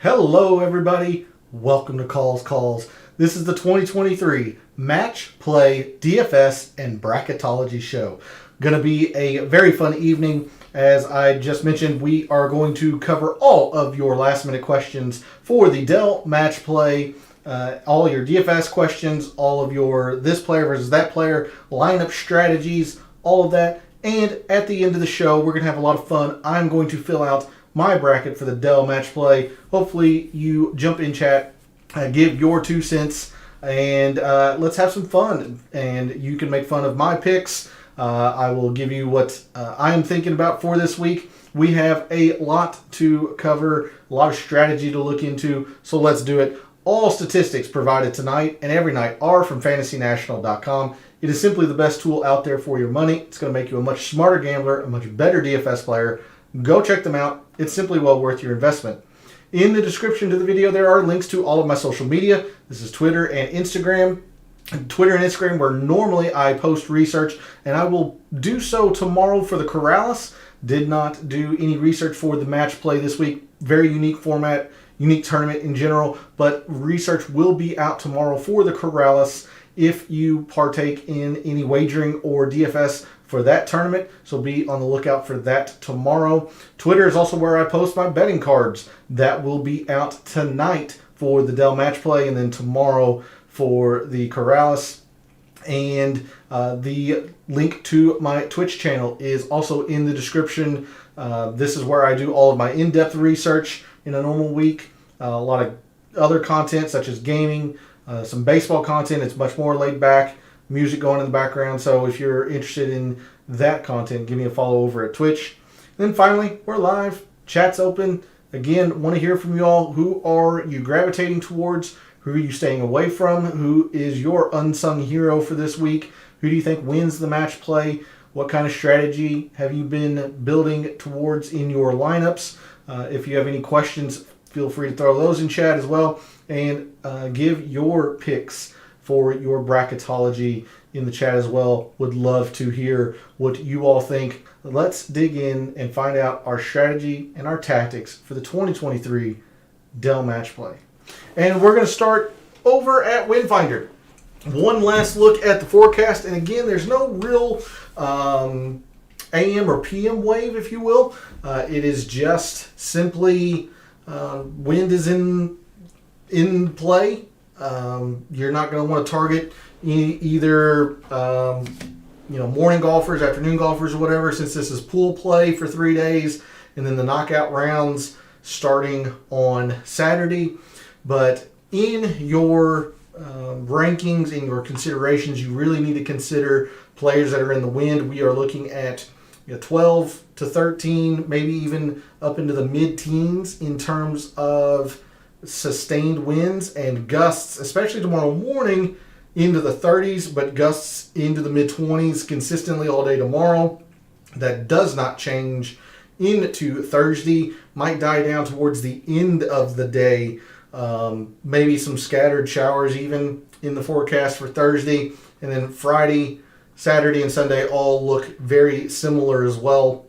Hello everybody, welcome to Calls. This is the 2023 Match Play DFS and Bracketology show. Going to be a very fun evening. As I just mentioned, we are going to cover all of your last minute questions for the Dell Match Play, all your DFS questions, all of your this player versus that player, lineup strategies, all of that. And at the end of the show, we're going to have a lot of fun. I'm going to fill out my bracket for the Dell Match Play. Hopefully you jump in chat, give your 2 cents, and let's have some fun. And you can make fun of my picks. I will give you what I'm thinking about for this week. We have a lot to cover, a lot of strategy to look into, so let's do it. All statistics provided tonight and every night are from fantasynational.com. It is simply the best tool out there for your money. It's going to make you a much smarter gambler, a much better DFS player. Go check them out. It's simply well worth your investment. In the description to the video, there are links to all of my social media. This is Twitter and Instagram. Twitter and Instagram, where normally I post research, and I will do so tomorrow for the Corrales. Did not do any research for the match play this week. Very unique format, unique tournament in general, but research will be out tomorrow for the Corrales if you partake in any wagering or DFS for that tournament, so be on the lookout for that tomorrow. Twitter is also where I post my betting cards. That will be out tonight for the Dell Match Play, and then tomorrow for the Corrales. And the link to my Twitch channel is also in the description. This is where I do all of my in-depth research in a normal week. A lot of other content such as gaming, some baseball content. It's much more laid back. Music going in the background. So if you're interested in that content, give me a follow over at Twitch. And then finally, we're live. Chat's open. Again, want to hear from you all. Who are you gravitating towards? Who are you staying away from? Who is your unsung hero for this week? Who do you think wins the match play? What kind of strategy have you been building towards in your lineups? If you have any questions, feel free to throw those in chat as well. And give your picks for your bracketology in the chat as well. Would love to hear what you all think. Let's dig in and find out our strategy and our tactics for the 2023 Dell Match Play. And we're going to start over at Windfinder. One last look at the forecast, and again, there's no real AM or PM wave, if you will. It is just simply wind is in play. You're not going to want to target either morning golfers, afternoon golfers, or whatever, since this is pool play for 3 days, and then the knockout rounds starting on Saturday. But in your rankings, in your considerations, you really need to consider players that are in the wind. We are looking at 12 to 13, maybe even up into the mid-teens in terms of sustained winds and gusts, especially tomorrow morning into the 30s, but gusts into the mid-20s consistently all day tomorrow. That does not change into Thursday. Might die down towards the end of the day. Maybe some scattered showers even in the forecast for Thursday. And then Friday, Saturday, and Sunday all look very similar as well.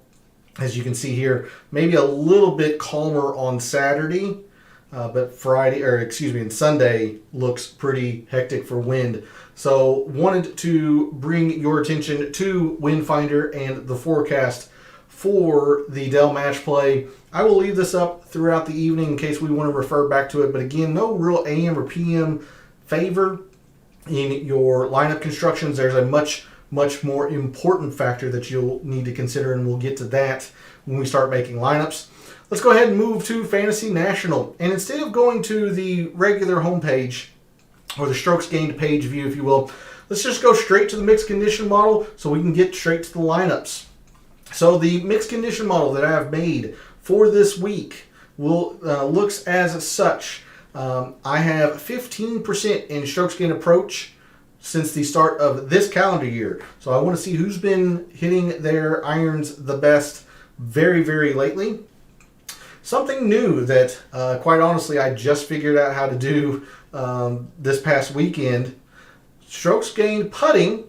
As you can see here, maybe a little bit calmer on Saturday. But and Sunday looks pretty hectic for wind. So wanted to bring your attention to Windfinder and the forecast for the Dell Match Play. I will leave this up throughout the evening in case we want to refer back to it. But again, no real AM or PM favor in your lineup constructions. There's a much more important factor that you'll need to consider, and we'll get to that when we start making lineups. Let's go ahead and move to Fantasy National. And instead of going to the regular homepage, or the strokes gained page view, if you will, let's just go straight to the mixed condition model so we can get straight to the lineups. So the mixed condition model that I have made for this week looks as such. I have 15% in strokes gained approach since the start of this calendar year. So I want to see who's been hitting their irons the best very, very lately. Something new that, quite honestly, I just figured out how to do this past weekend. Strokes gained putting,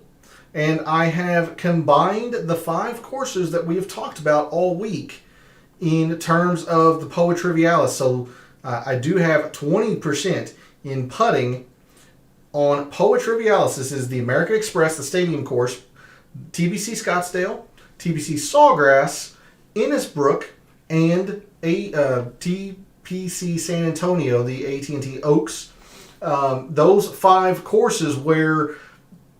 and I have combined the 5 courses that we have talked about all week in terms of the Poa Trivialis. So I do have 20% in putting on Poa Trivialis. This is the American Express, the stadium course, TBC Scottsdale, TBC Sawgrass, Innisbrook, and TPC San Antonio, the AT&T Oaks. Those 5 courses where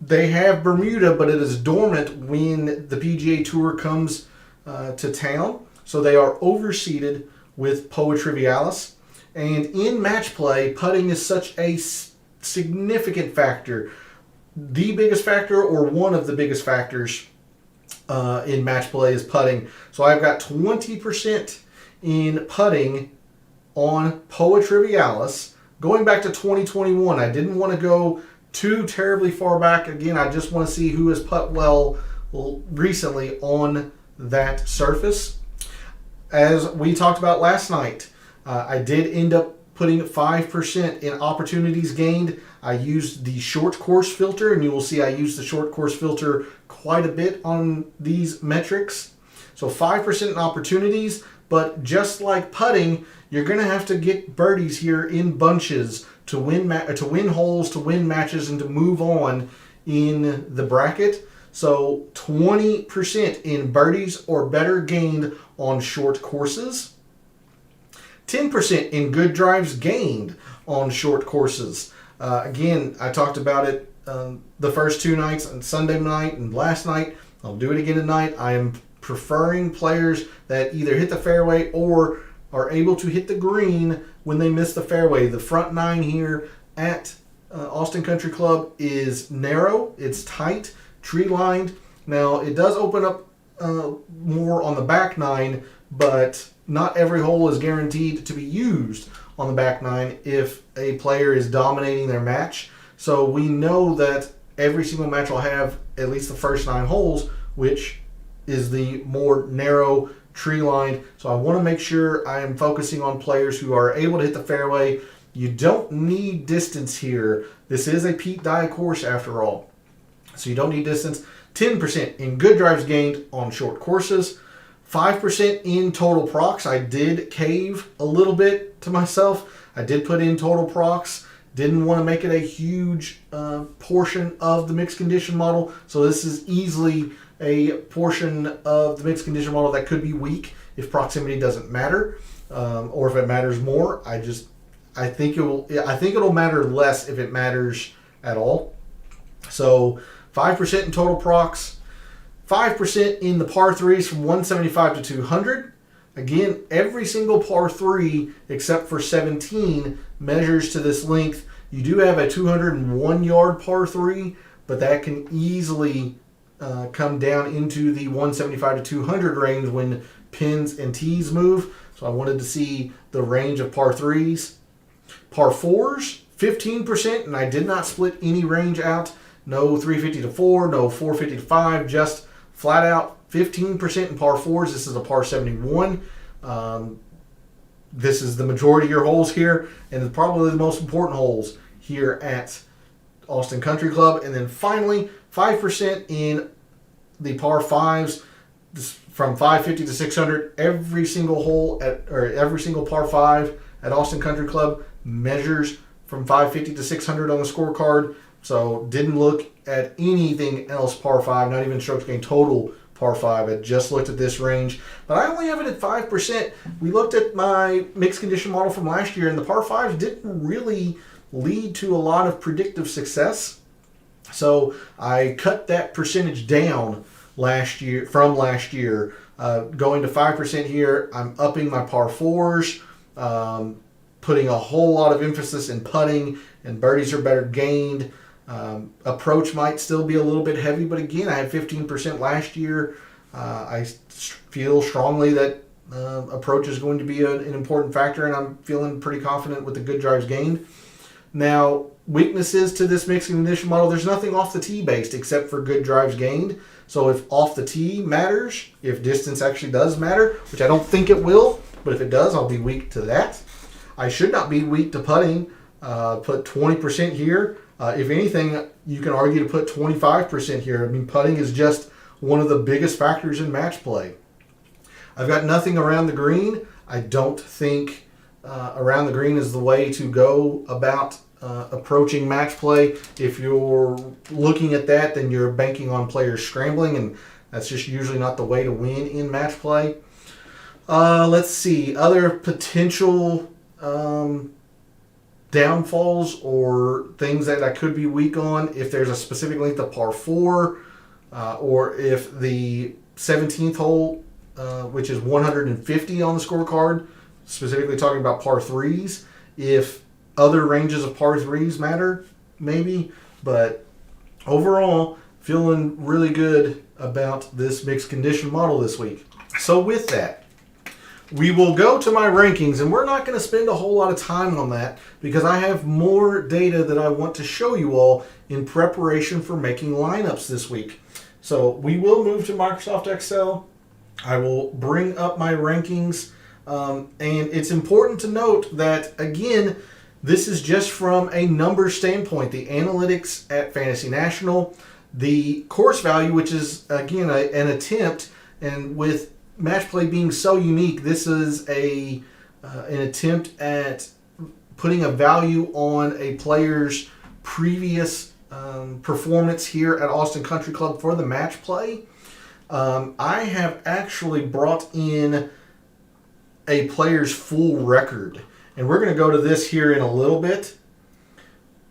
they have Bermuda, but it is dormant when the PGA Tour comes to town. So they are overseeded with Poa Trivialis. And in match play, putting is such a significant factor. The biggest factor, or one of the biggest factors in match play, is putting. So I've got 20% in putting on Poa Trivialis. Going back to 2021, I didn't want to go too terribly far back. Again, I just want to see who has putt well recently on that surface. As we talked about last night, I did end up putting 5% in opportunities gained. I used the short course filter, and you will see I use the short course filter quite a bit on these metrics. So 5% in opportunities, but just like putting, you're going to have to get birdies here in bunches to win holes, to win matches, and to move on in the bracket. So 20% in birdies or better gained on short courses. 10% in good drives gained on short courses. Again, I talked about it the first 2 nights, on Sunday night and last night. I'll do it again tonight. I am preferring players that either hit the fairway or are able to hit the green when they miss the fairway. The front 9 here at Austin Country Club is narrow, it's tight, tree lined. Now it does open up more on the back 9, but not every hole is guaranteed to be used on the back 9 if a player is dominating their match. So we know that every single match will have at least the first 9 holes, which is the more narrow, tree lined. So I want to make sure I am focusing on players who are able to hit the fairway. You don't need distance here. This is a Pete Dye course after all. So you don't need distance. 10% in good drives gained on short courses. 5% in total procs. I did cave a little bit to myself. I did put in total procs. Didn't want to make it a huge portion of the mixed condition model. So this is easily a portion of the mixed condition model that could be weak if proximity doesn't matter, or if it matters more. I think it'll matter less if it matters at all. So 5% in total procs, 5% in the par 3s from 175 to 200. Again, every single par 3 except for 17 measures to this length. You do have a 201 yard par 3, but that can easily come down into the 175 to 200 range when pins and tees move. So I wanted to see the range of par 3s. Par 4s, 15%, and I did not split any range out. No 350 to 4, no 450 to 5, just flat out 15% in par 4s. This is a par 71. This is the majority of your holes here, and it's probably the most important holes here at Austin Country Club. And then finally, 5% in the par 5s, from 550 to 600. Every single hole every single par 5 at Austin Country Club measures from 550 to 600 on the scorecard. So didn't look at anything else par 5, not even strokes gained total par 5. I just looked at this range, but I only have it at 5%. We looked at my mixed condition model from last year, and the par 5s didn't really lead to a lot of predictive success. So I cut that percentage down from last year. Going to 5% here, I'm upping my par 4s, putting a whole lot of emphasis in putting, and birdies are better gained. Approach might still be a little bit heavy, but again, I had 15% last year. I feel strongly that approach is going to be an important factor, and I'm feeling pretty confident with the good drives gained. Now, weaknesses to this mixed condition model, there's nothing off the tee based except for good drives gained. So if off the tee matters, if distance actually does matter, which I don't think it will, but if it does, I'll be weak to that. I should not be weak to putting. Put 20% here. If anything, you can argue to put 25% here. I mean, putting is just one of the biggest factors in match play. I've got nothing around the green. I don't think around the green is the way to go about approaching match play. If you're looking at that, then you're banking on players scrambling, and that's just usually not the way to win in match play. Let's see. Other potential downfalls or things that I could be weak on. If there's a specific length of par 4, or if the 17th hole, which is 150 on the scorecard, specifically talking about par 3s, if other ranges of par 3s matter, maybe. But overall, feeling really good about this mixed condition model this week. So with that, we will go to my rankings, and we're not going to spend a whole lot of time on that because I have more data that I want to show you all in preparation for making lineups this week. So we will move to Microsoft Excel. I will bring up my rankings, and it's important to note that, again, this is just from a numbers standpoint. The analytics at Fantasy National, the course value, which is, again, an attempt, and with match play being so unique, this is an attempt at putting a value on a player's previous performance here at Austin Country Club for the match play. I have actually brought in a player's full record, and we're going to go to this here in a little bit.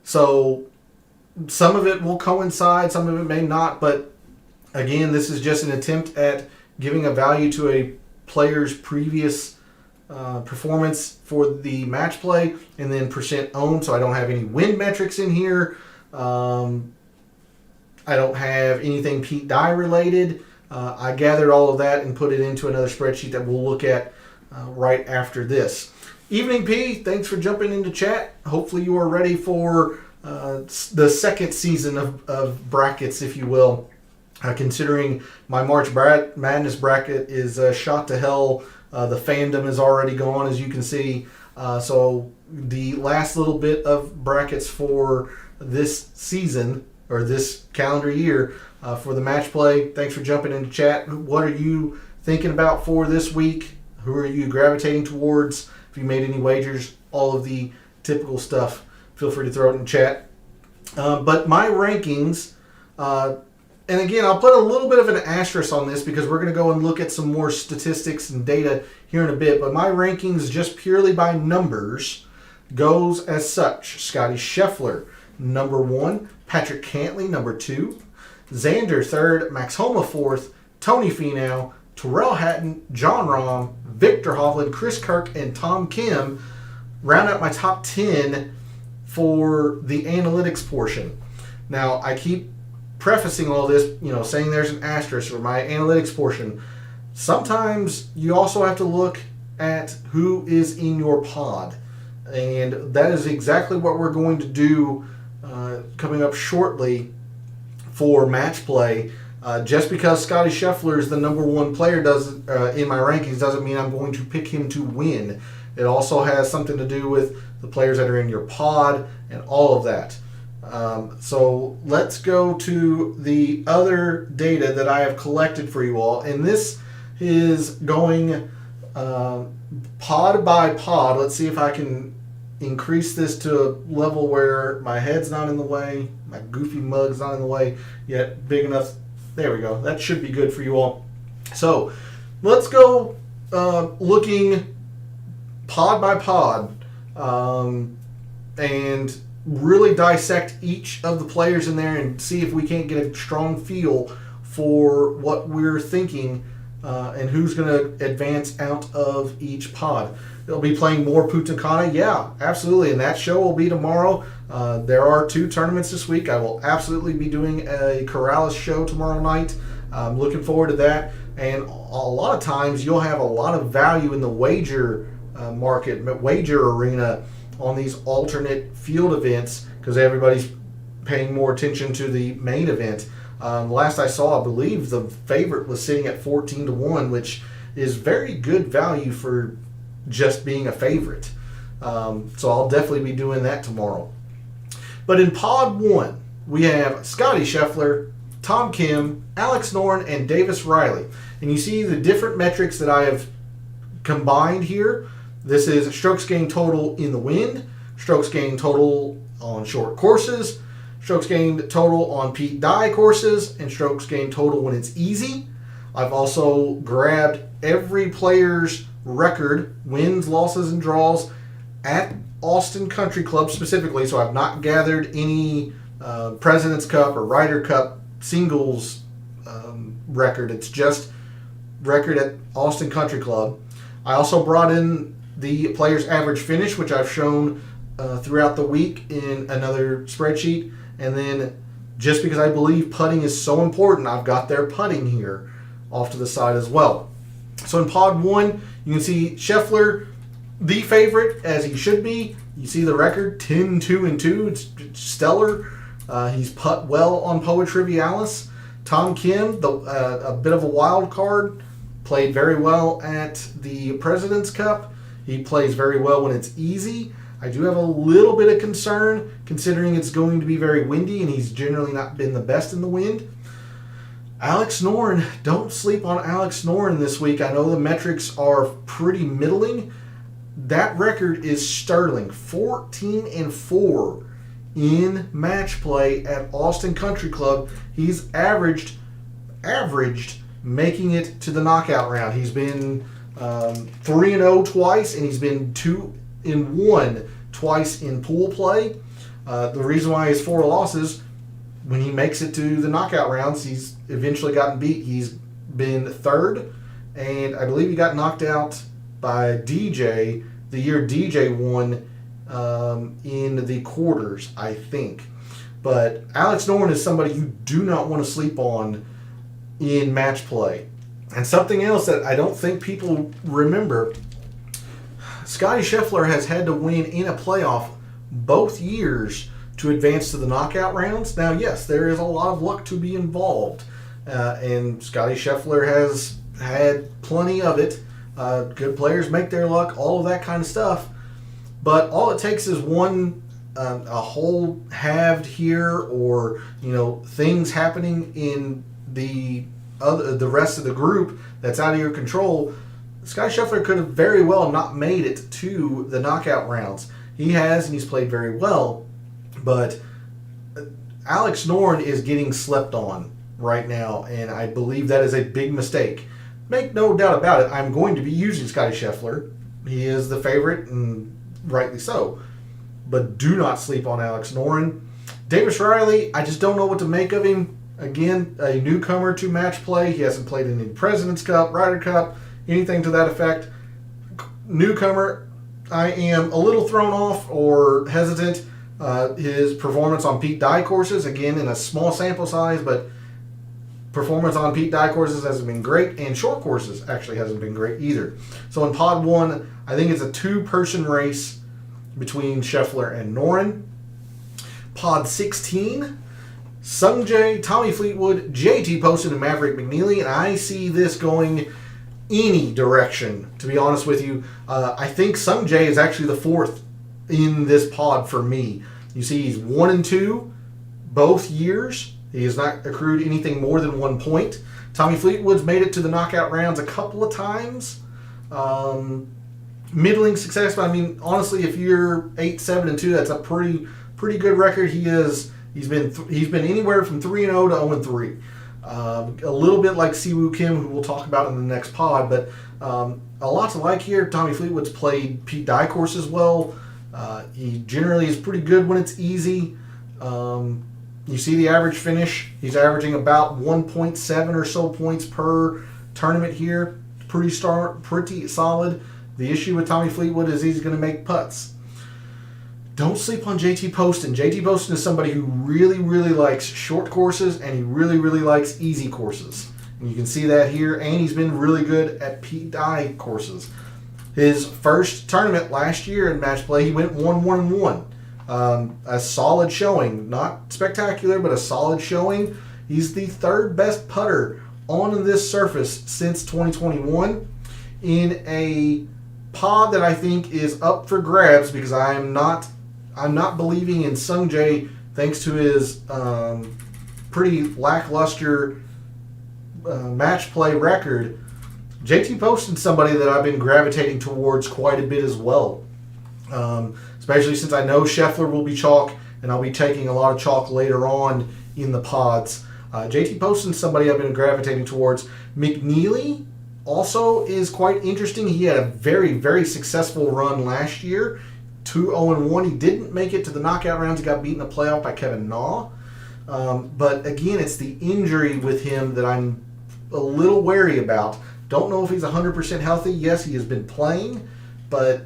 So some of it will coincide, some of it may not, but again, this is just an attempt at giving a value to a player's previous performance for the match play, and then percent owned. So I don't have any win metrics in here. I don't have anything Pete Dye related. I gathered all of that and put it into another spreadsheet that we'll look at right after this. Evening P, thanks for jumping into chat. Hopefully you are ready for the second season of brackets, if you will. Considering my March Madness bracket is shot to hell. The fandom is already gone, as you can see. So the last little bit of brackets for this season, or this calendar year, for the match play. Thanks for jumping into chat. What are you thinking about for this week? Who are you gravitating towards? If you made any wagers, all of the typical stuff, feel free to throw it in chat. But my rankings, and again, I'll put a little bit of an asterisk on this because we're going to go and look at some more statistics and data here in a bit. But my rankings, just purely by numbers, goes as such. Scotty Scheffler, number 1. Patrick Cantley, number 2. Xander, 3rd. Max Homa, 4th. Tony Finau, Terrell Hatton, John Rahm, Victor Hovland, Chris Kirk, and Tom Kim round out my top 10 for the analytics portion. Now, I keep prefacing all this, saying there's an asterisk for my analytics portion. Sometimes you also have to look at who is in your pod. And that is exactly what we're going to do coming up shortly for match play. Just because Scotty Scheffler is the number 1 player in my rankings doesn't mean I'm going to pick him to win. It also has something to do with the players that are in your pod and all of that. So let's go to the other data that I have collected for you all. And this is going pod by pod. Let's see if I can increase this to a level where my head's not in the way, my goofy mug's not in the way, yet big enough. There we go. That should be good for you all. So let's go looking pod by pod and really dissect each of the players in there and see if we can't get a strong feel for what we're thinking and who's going to advance out of each pod. They'll be playing more Punta Cana. Yeah, absolutely. And that show will be tomorrow. There are 2 tournaments this week. I will absolutely be doing a Corrales show tomorrow night. I'm looking forward to that. And a lot of times you'll have a lot of value in the wager market, wager arena on these alternate field events because everybody's paying more attention to the main event. Last I saw, I believe the favorite was sitting at 14-1, which is very good value for just being a favorite. So I'll definitely be doing that tomorrow. But in pod 1, we have Scotty Scheffler, Tom Kim, Alex Noren, and Davis Riley. And you see the different metrics that I have combined here. This is strokes gained total in the wind, strokes gained total on short courses, strokes gained total on Pete Dye courses, and strokes gained total when it's easy. I've also grabbed every player's record, wins, losses, and draws at Austin Country Club specifically, so I've not gathered any President's Cup or Ryder Cup singles record. It's just record at Austin Country Club. I also brought in the player's average finish, which I've shown throughout the week in another spreadsheet. And then just because I believe putting is so important, I've got their putting here off to the side as well. So in pod 1, you can see Scheffler, the favorite, as he should be. You see the record, 10-2-2. It's stellar. He's putt well on Poa Trivialis. Tom Kim, a bit of a wild card, played very well at the President's Cup. He plays very well when it's easy. I do have a little bit of concern considering it's going to be very windy and he's generally not been the best in the wind. Alex Noren, don't sleep on Alex Noren this week. I know the metrics are pretty middling. That record is sterling, 14-4 in match play at Austin Country Club. He's averaged making it to the knockout round. He's been 3-0 twice, and he's been 2-1 twice in pool play. The reason why he has 4 losses, when he makes it to the knockout rounds, he's eventually gotten beat. He's been third, and I believe he got knocked out by DJ the year DJ won in the quarters, I think. But Alex Noren is somebody you do not want to sleep on in match play. And something else that I don't think people remember, Scottie Scheffler has had to win in a playoff both years to advance to the knockout rounds. Now, yes, there is a lot of luck to be involved. And Scottie Scheffler has had plenty of it. Good players make their luck, all of that kind of stuff. But all it takes is one, a hole halved here, or things happening in the rest of the group that's out of your control. Scottie Scheffler could have very well not made it to the knockout rounds. He has, and he's played very well. But Alex Noren is getting slept on right now, and I believe that is a big mistake. Make no doubt about it, I'm going to be using Scottie Scheffler. He is the favorite, and rightly so. But do not sleep on Alex Noren. Davis Riley, I just don't know what to make of him. Again, a newcomer to match play. He hasn't played in the President's Cup, Ryder Cup, anything to that effect. Newcomer, I am a little thrown off or hesitant. His performance on Pete Dye courses, again in a small sample size, but performance on Pete Dye courses hasn't been great, and short courses actually hasn't been great either. So in pod 1, I think it's a 2-person race between Scheffler and Noren. Pod 16, Sungjae, Tommy Fleetwood, JT Poston, and Maverick McNeely, and I see this going any direction, to be honest with you. I think Sungjae is actually the 4th in this pod for me. You see he's 1-2 both years. He has not accrued anything more than 1 point. Tommy Fleetwood's made it to the knockout rounds a couple of times. Middling success, but I mean, honestly, if you're 8-7-2, that's a pretty good record. He's been anywhere from 3-0 to 0-3. A little bit like Siwoo Kim, who we'll talk about in the next pod, but a lot to like here. Tommy Fleetwood's played Pete Dye courses well. He generally is pretty good when it's easy. You see the average finish. He's averaging about 1.7 or so points per tournament here. Pretty solid. The issue with Tommy Fleetwood is he's going to make putts. Don't sleep on JT Poston. JT Poston is somebody who really, really likes short courses, and he really, really likes easy courses. And you can see that here, and he's been really good at Pete Dye courses. His first tournament last year in match play, he went 1-1-1. A solid showing. Not spectacular, but a solid showing. He's the 3rd best putter on this surface since 2021 in a pod that I think is up for grabs, because I'm not believing in Sungjae thanks to his pretty lackluster match play record. JT Poston's somebody that I've been gravitating towards quite a bit as well. Especially since I know Scheffler will be chalk, and I'll be taking a lot of chalk later on in the pods. JT Poston's somebody I've been gravitating towards. McNeely also is quite interesting. He had a very, very successful run last year. 2-0-1. He didn't make it to the knockout rounds. He got beaten in the playoff by Kevin Na. But again, it's the injury with him that I'm a little wary about. Don't know if he's 100% healthy. Yes, he has been playing, but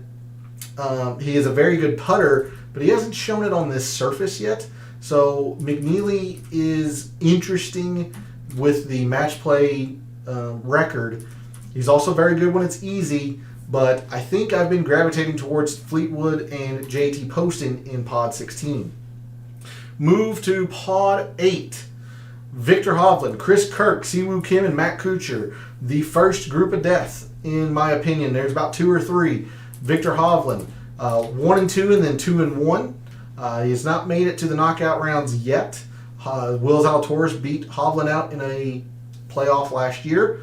he is a very good putter, but he hasn't shown it on this surface yet. So McNeely is interesting with the match play record. He's also very good when it's easy, but I think I've been gravitating towards Fleetwood and JT Poston in Pod 16. Move to Pod 8. Victor Hovland, Chris Kirk, Siwoo Kim, and Matt Kuchar. The first group of death, in my opinion. There's about 2 or 3. Victor Hovland, 1-2 and then 2-1. He has not made it to the knockout rounds yet. Will Zalatoris beat Hovland out in a playoff last year.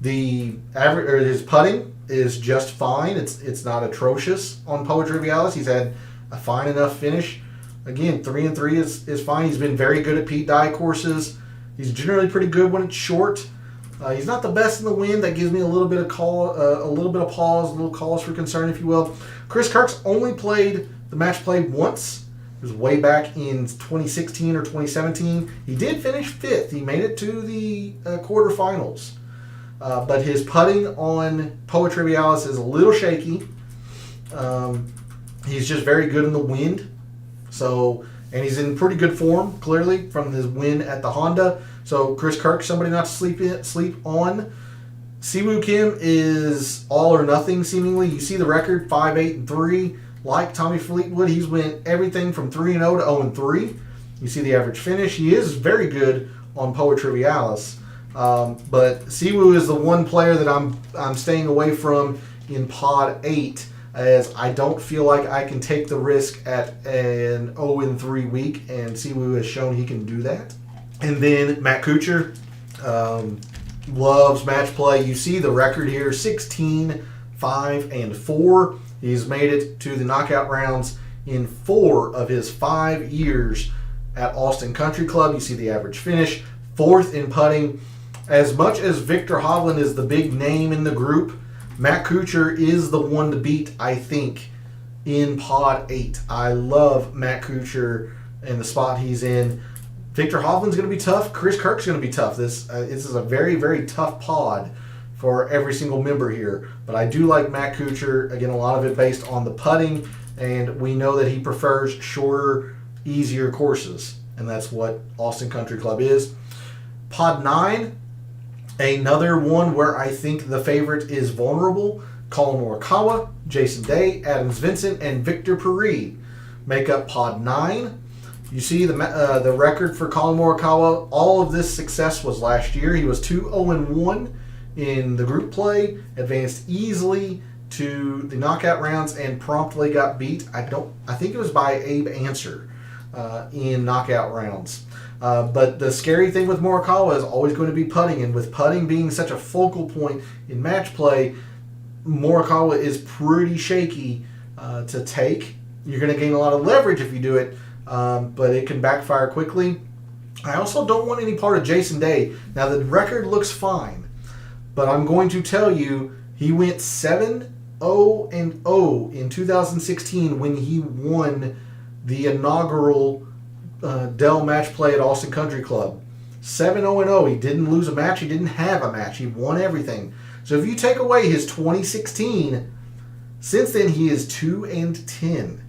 The average, or his putting is just fine. It's not atrocious on Poetry Trivialis. He's had a fine enough finish. Again, 3-3 is fine. He's been very good at Pete Dye courses. He's generally pretty good when it's short. He's not the best in the wind. That gives me a little bit of pause, a little cause for concern, if you will. Chris Kirk's only played the match play once. It was way back in 2016 or 2017. He did finish 5th. He made it to the quarterfinals. But his putting on Poetry Trivialis is a little shaky. He's just very good in the wind. And he's in pretty good form, clearly, from his win at the Honda. So Chris Kirk, somebody not to sleep on. Siwoo Kim is all or nothing, seemingly. You see the record, 5-8-3. Like Tommy Fleetwood, he's went everything from 3-0 to 0-3. You see the average finish. He is very good on Poetry Trivialis. But Siwoo is the one player that I'm staying away from in Pod 8, as I don't feel like I can take the risk at an 0-3 week, and Siwoo has shown he can do that. And then Matt Kuchar loves match play. You see the record here, 16-5-4. He's made it to the knockout rounds in 4 of his 5 years at Austin Country Club. You see the average finish, 4th in putting. As much as Victor Hovland is the big name in the group, Matt Kuchar is the one to beat, I think, in Pod 8. I love Matt Kuchar and the spot he's in. Victor Hovland's going to be tough. Chris Kirk's going to be tough. This is a very, very tough pod for every single member here. But I do like Matt Kuchar. Again, a lot of it based on the putting, and we know that he prefers shorter, easier courses, and that's what Austin Country Club is. Pod 9, another one where I think the favorite is vulnerable. Colin Morikawa, Jason Day, Adams Vincent, and Victor Paris make up Pod 9. You see the record for Colin Morikawa. All of this success was last year. He was 2-0-1 in the group play, advanced easily to the knockout rounds, and promptly got beat. I think it was by Abe Answer in knockout rounds. But the scary thing with Morikawa is always going to be putting, and with putting being such a focal point in match play, Morikawa is pretty shaky to take. You're going to gain a lot of leverage if you do it, but it can backfire quickly. I also don't want any part of Jason Day. Now, the record looks fine, but I'm going to tell you, he went 7-0-0 in 2016 when he won the inaugural Dell match play at Austin Country Club. 7-0-0. He didn't lose a match. He didn't have a match. He won everything. So if you take away his 2016, since then he is 2-10.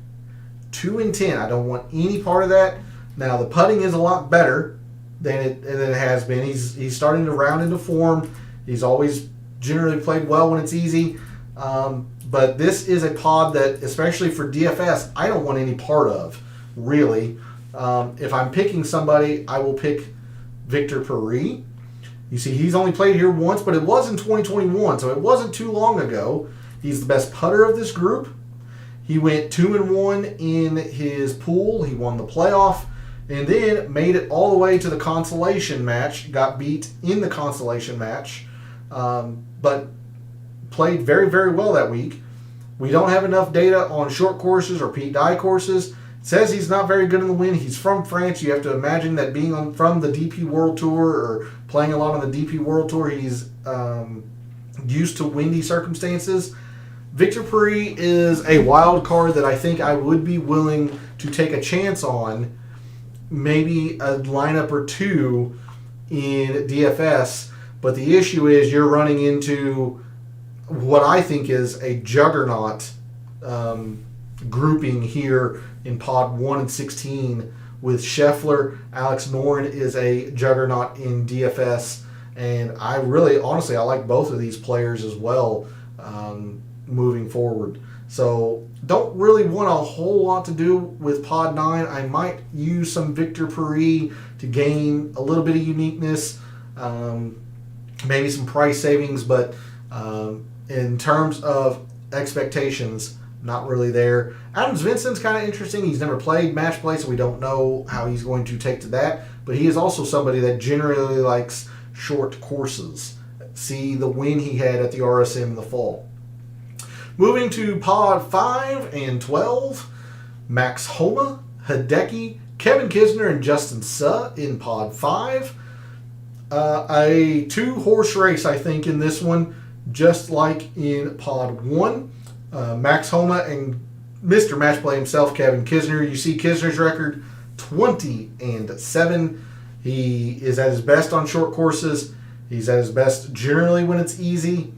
2-10. I don't want any part of that. Now the putting is a lot better than it has been. He's starting to round into form. He's always generally played well when it's easy. But this is a pod that, especially for DFS, I don't want any part of, really. If I'm picking somebody, I will pick Victor Paris. You see, he's only played here once, but it was in 2021, so it wasn't too long ago. He's the best putter of this group. He went 2-1 in his pool. He won the playoff, and then made it all the way to the consolation match. Got beat in the consolation match, but played very, very well that week. We don't have enough data on short courses or Pete Dye courses. It says he's not very good in the wind. He's from France. You have to imagine that being from the DP World Tour or playing a lot on the DP World Tour, he's used to windy circumstances. Victor Paris is a wild card that I think I would be willing to take a chance on, maybe a lineup or two in DFS. But the issue is you're running into what I think is a juggernaut grouping here in pod 1 and 16 with Scheffler. Alex Noren is a juggernaut in DFS, and I really, honestly, I like both of these players as well moving forward. So don't really want a whole lot to do with pod 9. I might use some Victor Paris to gain a little bit of uniqueness, maybe some price savings, but in terms of expectations, not really there. Adams Vincent's kind of interesting. He's never played match play, so we don't know how he's going to take to that. But he is also somebody that generally likes short courses. See the win he had at the RSM in the fall. Moving to pod 5 and 12, Max Homa, Hideki, Kevin Kisner, and Justin Suh in pod 5. A 2-horse race, I think, in this one, just like in pod 1. Max Homa and Mr. Match Play himself, Kevin Kisner. You see Kisner's record, 20-7. He is at his best on short courses. He's at his best generally when it's easy.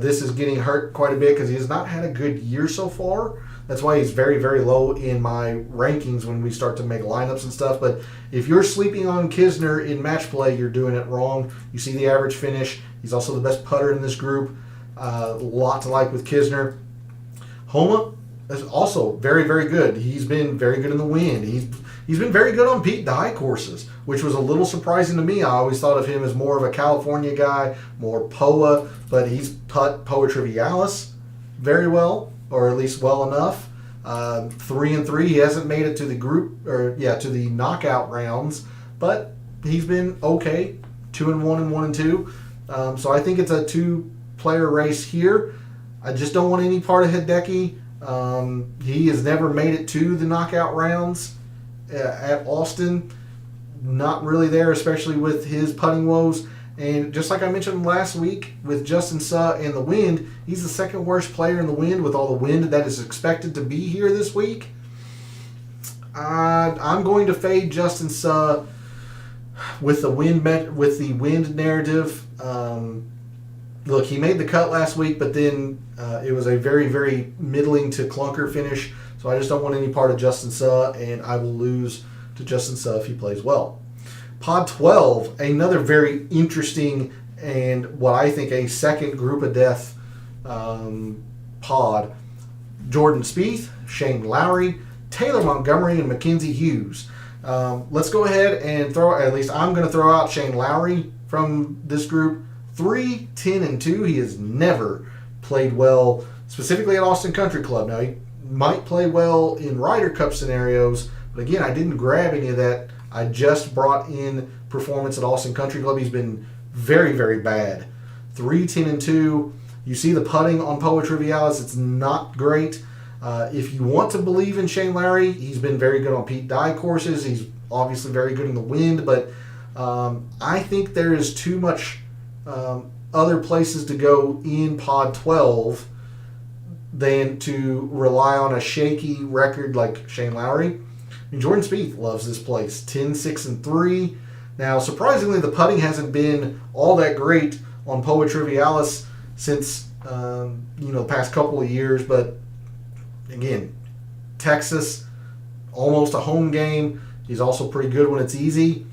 This is getting hurt quite a bit because he has not had a good year so far. That's why he's very, very low in my rankings when we start to make lineups and stuff. But if you're sleeping on Kisner in match play, you're doing it wrong. You see the average finish. He's also the best putter in this group. A lot to like with Kisner. Homa is also very, very good. He's been very good in the wind. He's been very good on Pete Dye courses, which was a little surprising to me. I always thought of him as more of a California guy, more POA, but he's put POA Trivialis very well, or at least well enough. 3-3. He hasn't made it to the to the knockout rounds, but he's been okay. 2-1 and 1-2. So I think it's a 2-player race here. I just don't want any part of Hideki. He has never made it to the knockout rounds at Austin. Not really there, especially with his putting woes. And just like I mentioned last week with Justin Suh and the wind, he's the second worst player in the wind with all the wind that is expected to be here this week. I'm going to fade Justin Suh with the wind narrative. Look, he made the cut last week, but then it was a very, very middling to clunker finish. So I just don't want any part of Justin Suh, and I will lose to Justin Suh if he plays well. Pod 12, another very interesting and what I think a second group of death pod. Jordan Spieth, Shane Lowry, Taylor Montgomery, and Mackenzie Hughes. Let's go ahead and at least I'm going to throw out Shane Lowry from this group. 3-10-2. He has never played well, specifically at Austin Country Club. Now, he might play well in Ryder Cup scenarios, but again, I didn't grab any of that. I just brought in performance at Austin Country Club. He's been very, very bad. 3-10-2. You see the putting on POA Trivialis. It's not great. If you want to believe in Shane Lowry, he's been very good on Pete Dye courses. He's obviously very good in the wind, but I think there is too much other places to go in pod 12 than to rely on a shaky record like Shane Lowry. I mean, Jordan Spieth loves this place. 10-6-3. Now, surprisingly, the putting hasn't been all that great on POA Trivialis since the past couple of years. But again, Texas, almost a home game. He's also pretty good when it's easy.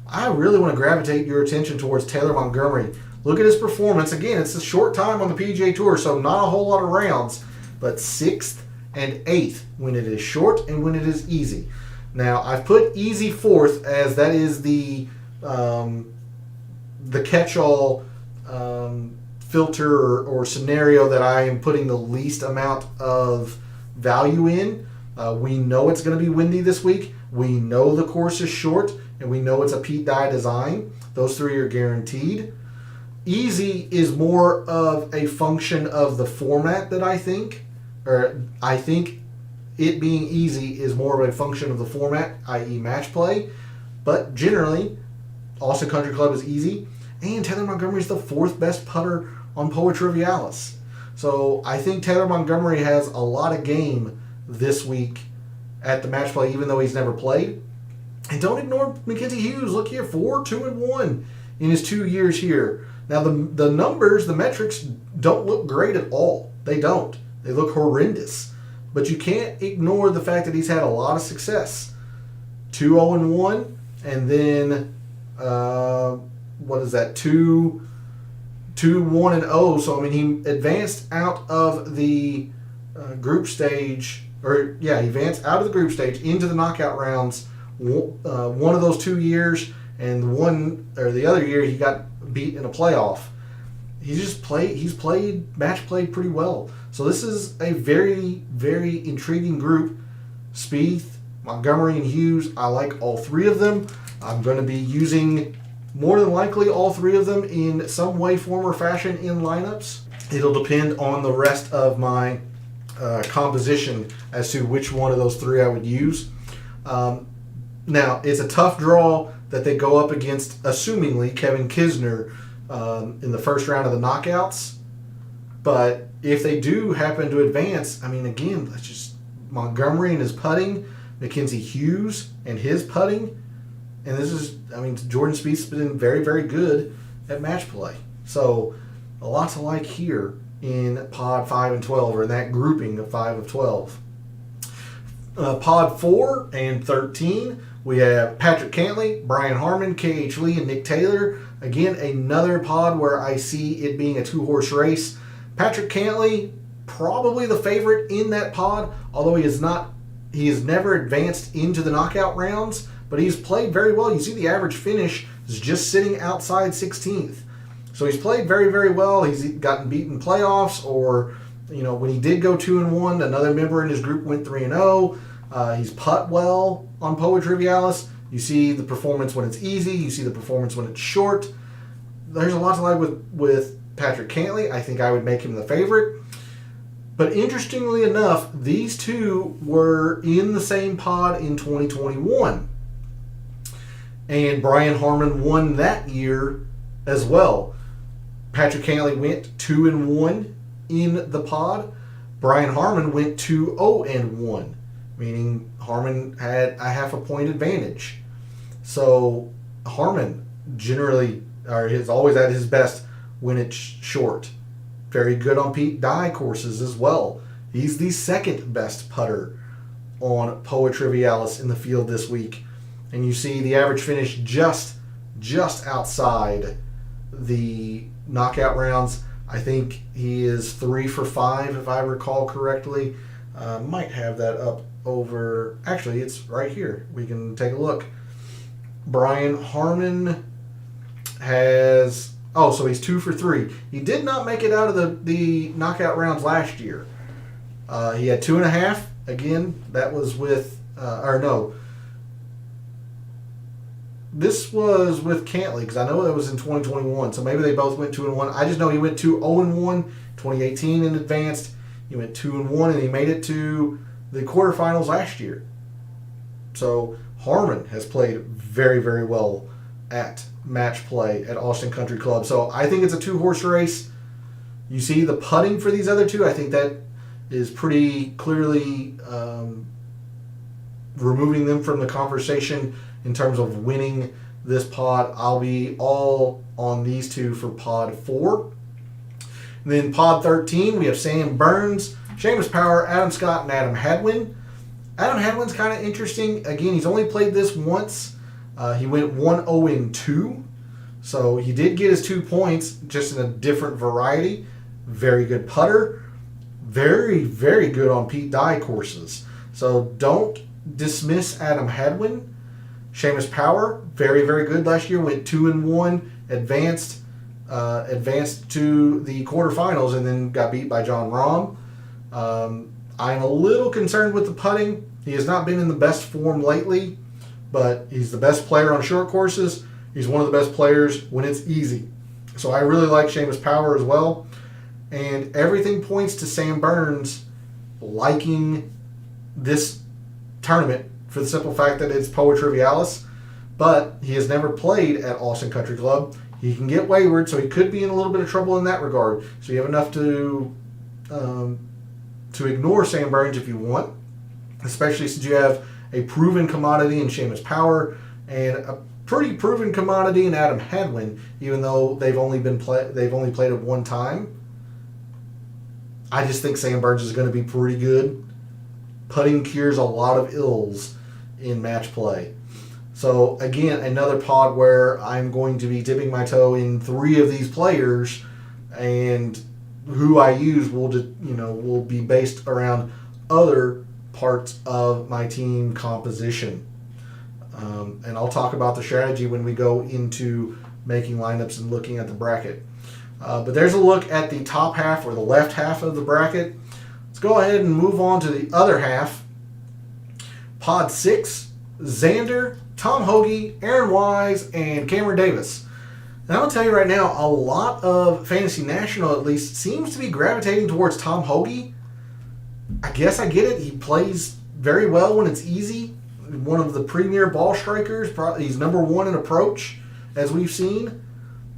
I really want to gravitate your attention towards Taylor Montgomery. Look at his performance. Again, it's a short time on the PGA Tour, so not a whole lot of rounds, but 6th and 8th when it is short and when it is easy. Now, I've put easy 4th as that is the catch-all filter or scenario that I am putting the least amount of value in. We know it's going to be windy this week. We know the course is short, and we know it's a Pete Dye design. Those 3 are guaranteed. easy is more of a function of the format that I think, or I think it being easy is more of a function of the format, i.e. match play. But generally, Austin Country Club is easy, and Taylor Montgomery is the 4th best putter on Poa Trivialis. So I think Taylor Montgomery has a lot of game this week at the match play, even though he's never played. And don't ignore Mackenzie Hughes. Look here, 4-2-1 in his 2 years here. Now the numbers, the metrics don't look great at all. They don't. They look horrendous. But you can't ignore the fact that he's had a lot of success. 2-0-1, and then what is that? 2-1-0. So I mean, he advanced out of the group stage, he advanced out of the group stage into the knockout rounds. One of those 2 years, and the other year he got beat in a playoff. He's played pretty well. So this is a very, very intriguing group. Spieth, Montgomery, and Hughes. I like all 3 of them. I'm going to be using more than likely all 3 of them in some way, form, or fashion in lineups. It'll depend on the rest of my composition as to which one of those 3 I would use. Now, it's a tough draw that they go up against, assumingly, Kevin Kisner in the first round of the knockouts. But if they do happen to advance, I mean, again, that's just Montgomery and his putting, Mackenzie Hughes and his putting. And this is, I mean, Jordan Spieth's been very, very good at match play. So, a lot to like here in Pod 5 and 12, or in that grouping of 5 of 12. Pod 4 and 13, we have Patrick Cantlay, Brian Harman, K.H. Lee, and Nick Taylor. Again, another pod where I see it being a 2-horse race. Patrick Cantlay, probably the favorite in that pod, although he has never advanced into the knockout rounds, but he's played very well. You see the average finish is just sitting outside 16th. So he's played very, very well. He's gotten beaten playoffs, or when he did go 2-1, another member in his group went 3-0. He's putt well on Poa Trivialis. You see the performance when it's easy. You see the performance when it's short. There's a lot to like with Patrick Cantlay. I think I would make him the favorite. But interestingly enough, these 2 were in the same pod in 2021. And Brian Harman won that year as well. Patrick Cantlay went 2-1 in the pod. Brian Harman went 2-0-1, meaning Harman had a half a point advantage. So Harman generally is always at his best when it's short. Very good on Pete Dye courses as well. He's the 2nd best putter on Poa Trivialis in the field this week. And you see the average finish just outside the knockout rounds. I think he is 3 for 5, if I recall correctly. Might have that up over... Actually, it's right here. We can take a look. Brian Harman has... Oh, so he's 2 for 3. He did not make it out of the knockout rounds last year. He had 2.5. Again, that was with... This was with Cantlay, because I know that was in 2021, so maybe they both went 2-1. I just know he went 2-0-1 2018 and advanced. He went 2-1 and he made it to the quarterfinals last year. So Harman has played very, very well at match play at Austin Country Club. So I think it's a 2-horse race. You see the putting for these other 2. I think that is pretty clearly removing them from the conversation in terms of winning this pod. I'll be all on these 2 for pod 4. And then pod 13, we have Sam Burns, Seamus Power, Adam Scott, and Adam Hadwin. Adam Hadwin's kind of interesting. Again, he's only played this once. He went 1-0-2. So he did get his 2 points, just in a different variety. Very good putter. Very, very good on Pete Dye courses. So don't dismiss Adam Hadwin. Seamus Power, very, very good last year. Went 2-1, advanced to the quarterfinals, and then got beat by John Rahm. I'm a little concerned with the putting. He has not been in the best form lately, but he's the best player on short courses. He's one of the best players when it's easy. So I really like Seamus Power as well. And everything points to Sam Burns liking this tournament for the simple fact that it's Poa Trivialis. But he has never played at Austin Country Club. He can get wayward, so he could be in a little bit of trouble in that regard. So you have enough to ignore Sam Burns if you want, especially since you have a proven commodity in Seamus Power and a pretty proven commodity in Adam Hadwin, even though they've only played it one time. I just think Sam Burns is going to be pretty good. Putting cures a lot of ills in match play. So again, another pod where I'm going to be dipping my toe in 3 of these players, and who I use will be based around other parts of my team composition. And I'll talk about the strategy when we go into making lineups and looking at the bracket. But there's a look at the top half or the left half of the bracket. Let's go ahead and move on to the other half. Pod 6, Xander, Tom Hoagie, Aaron Wise, and Cameron Davis. And I'll tell you right now, a lot of Fantasy National, at least, seems to be gravitating towards Tom Hoagie. I guess I get it. He plays very well when it's easy. One of the premier ball strikers. He's number 1 in approach, as we've seen.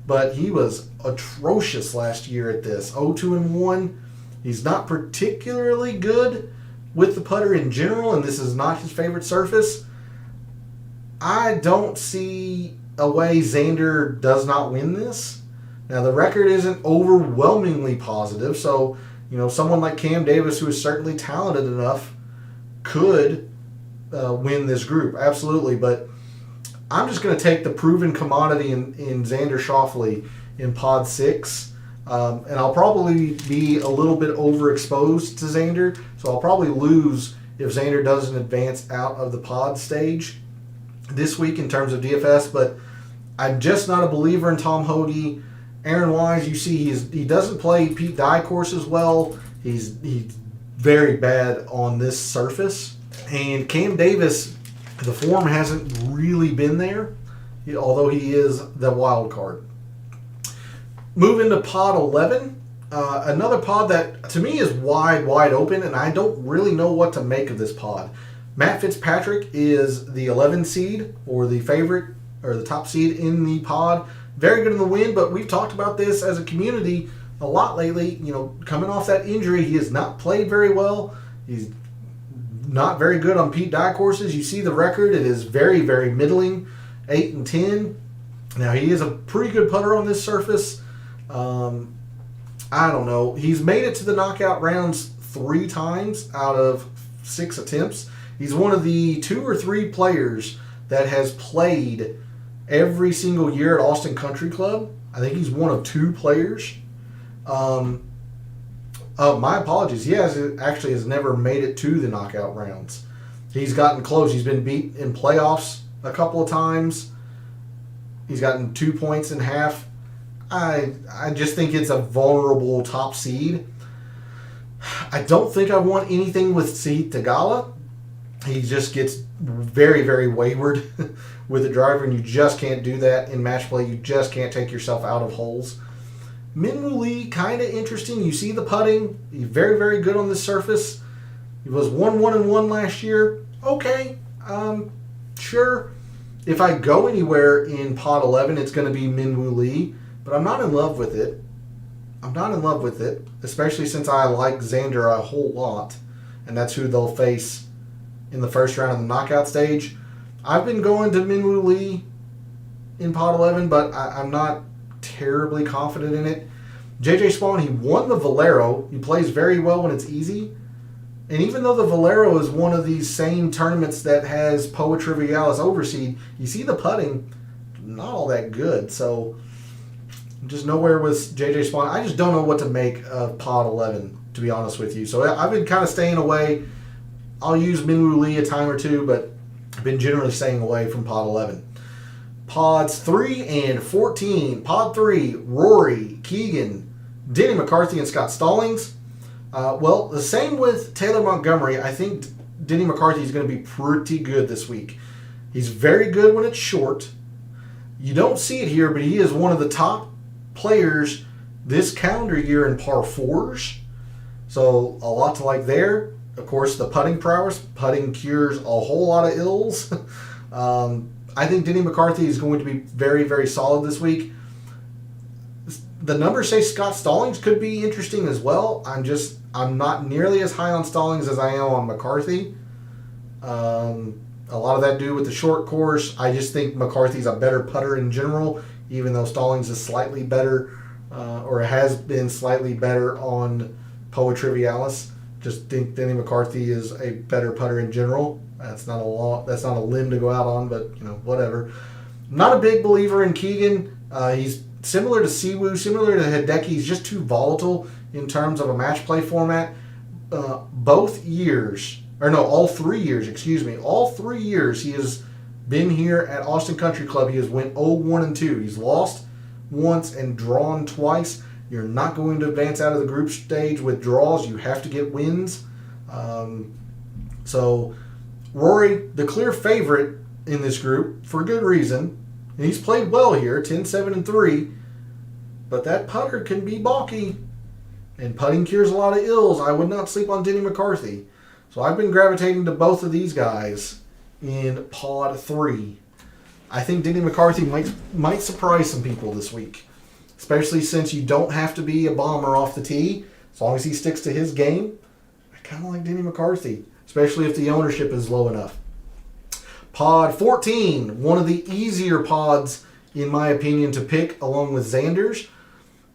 But he was atrocious last year at this. 0-2-1. He's not particularly good with the putter in general, and this is not his favorite surface. I don't see a way Xander does not win this. Now, the record isn't overwhelmingly positive, so someone like Cam Davis, who is certainly talented enough, could win this group, absolutely. But I'm just going to take the proven commodity in Xander Schauffele in Pod 6. And I'll probably be a little bit overexposed to Xander, so I'll probably lose if Xander doesn't advance out of the pod stage this week in terms of DFS. But I'm just not a believer in Tom Hoagie. Aaron Wise, you see, he doesn't play Pete Dye courses well. He's very bad on this surface. And Cam Davis, the form hasn't really been there, although he is the wild card. Moving to pod 11, another pod that to me is wide open, and I don't really know what to make of this pod. Matt Fitzpatrick is the 11 seed, or the favorite, or the top seed in the pod. Very good in the win, but we've talked about this as a community a lot lately. Coming off that injury, he has not played very well. He's not very good on Pete Dye courses. You see the record; it is very, very middling, 8 and 10. Now he is a pretty good putter on this surface. I don't know. He's made it to the knockout rounds 3 times out of 6 attempts. He's one of the 2 or 3 players that has played every single year at Austin Country Club. I think he's one of 2 players. My apologies. He actually has never made it to the knockout rounds. He's gotten close. He's been beat in playoffs a couple of times. He's gotten 2 points in half. I just think it's a vulnerable top seed. I don't think I want anything with Sahith Theegala. He just gets very, very wayward with the driver, and you just can't do that in match play. You just can't take yourself out of holes. Minwoo Lee, kind of interesting. You see the putting. He's very, very good on this surface. He was 1-1-1 last year. Okay, sure. If I go anywhere in pod 11, it's going to be Minwoo Lee. But I'm not in love with it. Especially since I like Xander a whole lot. And that's who they'll face in the first round of the knockout stage. I've been going to Minwoo Lee in pod 11, but I'm not terribly confident in it. JJ Spawn, he won the Valero. He plays very well when it's easy. And even though the Valero is one of these same tournaments that has Poa Trivialis overseed, you see the putting, not all that good. So just nowhere with JJ Spawn. I just don't know what to make of pod 11, to be honest with you. So I've been kind of staying away. I'll use Minwoo Lee a time or 2, but I've been generally staying away from pod 11. Pods 3 and 14. Pod 3, Rory, Keegan, Denny McCarthy, and Scott Stallings. Well, the same with Taylor Montgomery. I think Denny McCarthy is going to be pretty good this week. He's very good when it's short. You don't see it here, but he is one of the top players this calendar year in par 4s. So a lot to like there. Of course, the putting prowess. Putting cures a whole lot of ills. I think Denny McCarthy is going to be very, very solid this week. The numbers say Scott Stallings could be interesting as well. I'm not nearly as high on Stallings as I am on McCarthy. A lot of that due with the short course. I just think McCarthy's a better putter in general, even though Stallings is slightly better, or has been slightly better on Poa Trivialis. Just think Denny McCarthy is a better putter in general. That's not a limb to go out on, but whatever. Not a big believer in Keegan. He's similar to Siwoo, similar to Hideki. He's just too volatile in terms of a match play format. All 3 years, all 3 years he has been here at Austin Country Club, he has went 0-1-2. He's lost once and drawn twice. You're not going to advance out of the group stage with draws. You have to get wins. So Rory, the clear favorite in this group, for good reason. And he's played well here, 10-7-3. But that putter can be balky. And putting cures a lot of ills. I would not sleep on Denny McCarthy. So I've been gravitating to both of these guys in Pod 3. I think Denny McCarthy might surprise some people this week. Especially since you don't have to be a bomber off the tee. As long as he sticks to his game. I kind of like Denny McCarthy. Especially if the ownership is low enough. Pod 14. One of the easier pods, in my opinion, to pick along with Xander's.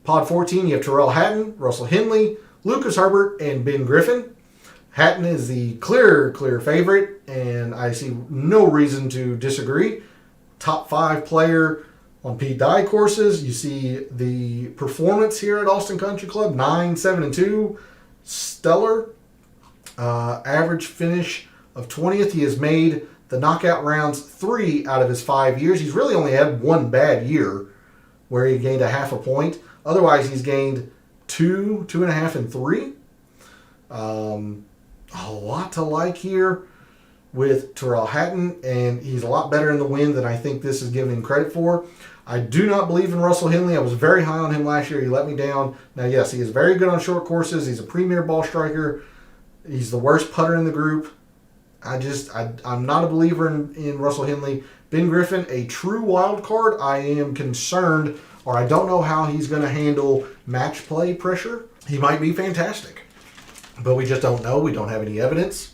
Pod 14, you have Terrell Hatton, Russell Henley, Lucas Herbert, and Ben Griffin. Hatton is the clear favorite, and I see no reason to disagree. Top 5 player on Pete Dye courses. You see the performance here at Austin Country Club, 9-7-2, stellar. Average finish of 20th. He has made the knockout rounds 3 out of his 5 years. He's really only had one bad year where he gained a half a point. Otherwise, he's gained 2, 2.5, and 3. A lot to like here with Terrell Hatton, and he's a lot better in the wind than I think this is giving him credit for. I do not believe in Russell Henley. I was very high on him last year. He let me down. Now, yes, he is very good on short courses. He's a premier ball striker. He's the worst putter in the group. I'm not a believer in Russell Henley. Ben Griffin, a true wild card. I am concerned, or I don't know how he's going to handle match play pressure. He might be fantastic, but we just don't know. We don't have any evidence.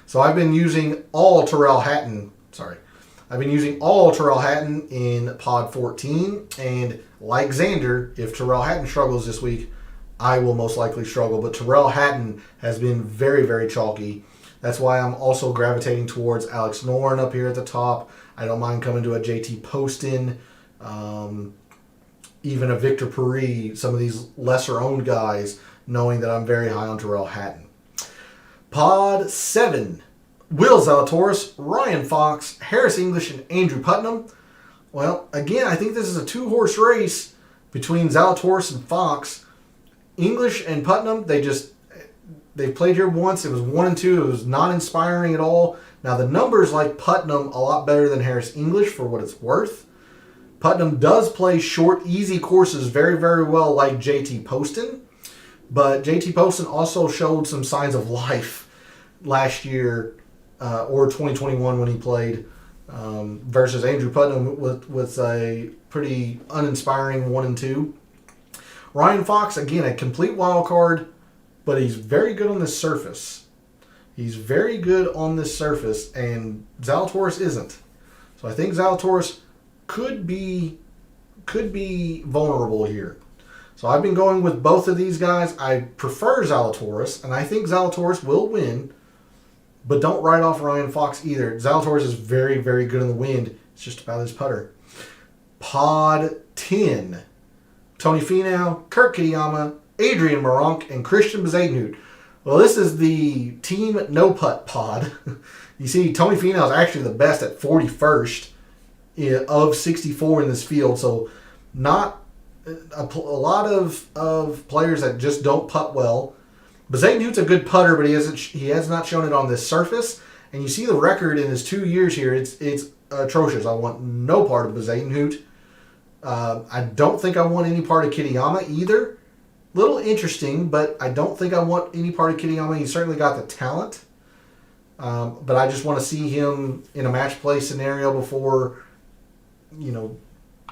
So I've been using all Terrell Hatton. I've been using all Terrell Hatton in Pod 14, and like Xander, if Terrell Hatton struggles this week, I will most likely struggle. But Terrell Hatton has been very, very chalky. That's why I'm also gravitating towards Alex Noren up here at the top. I don't mind coming to a JT Poston, even a Victor Paris, some of these lesser-owned guys, knowing that I'm very high on Terrell Hatton. Pod 7, Will Zalatoris, Ryan Fox, Harris English, and Andrew Putnam. Well, again, I think this is a 2-horse race between Zalatoris and Fox. English and Putnam, they played here once. It was 1-2. It was not inspiring at all. Now, the numbers like Putnam a lot better than Harris English for what it's worth. Putnam does play short, easy courses very, very well like JT Poston. But JT Poston also showed some signs of life last year or 2021 when he played versus Andrew Putnam with a pretty uninspiring 1-2. Ryan Fox, again, a complete wild card, but he's very good on this surface. He's very good on this surface, and Zalatoris isn't. So I think Zalatoris could be vulnerable here. So I've been going with both of these guys. I prefer Zalatoris, and I think Zalatoris will win, but don't write off Ryan Fox either. Zalatoris is very, very good in the wind. It's just about his putter. Pod 10. Tony Finau, Kurt Kitayama, Adrian Meronk, and Christian Bezuidenhout. Well, this is the team no-putt pod. You see, Tony Finau is actually the best at 41st of 64 in this field, so not a lot of players that just don't putt well. Bezuidenhout's a good putter, but he has not shown it on this surface. And you see the record in his 2 years here; it's atrocious. I want no part of Bezuidenhout. I don't think I want any part of Kitayama either. Little interesting, but I don't think I want any part of Kitayama. He's certainly got the talent. But I just want to see him in a match play scenario before,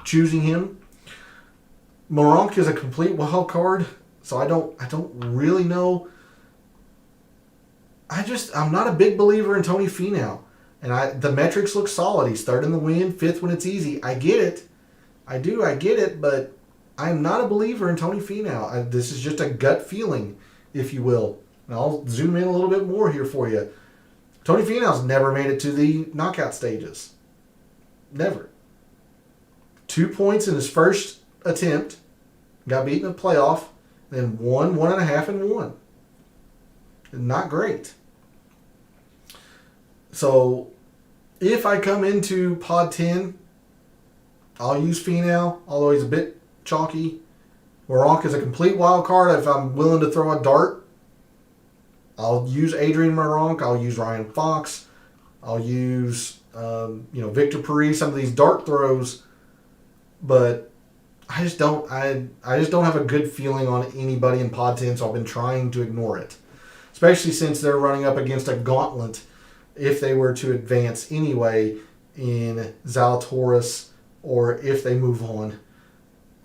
choosing him. Moronk is a complete wild card, so I don't really know. I'm not a big believer in Tony Finau. And the metrics look solid. He's third in the win, fifth when it's easy. I get it. I get it, but I'm not a believer in Tony Finau. This is just a gut feeling, if you will. And I'll zoom in a little bit more here for you. Tony Finau's never made it to the knockout stages. Never. 2 points in his first attempt. Got beaten in the playoff. Then 1.5, and 1. Not great. So, if I come into Pod 10, I'll use Finau, although he's a bit chalky. Moronk is a complete wild card. If I'm willing to throw a dart, I'll use Adrian Moronk. I'll use Ryan Fox. I'll use Victor Paris. Some of these dart throws, but I just don't have a good feeling on anybody in Pod 10. So I've been trying to ignore it, especially since they're running up against a gauntlet. If they were to advance anyway in Zalatoris, or if they move on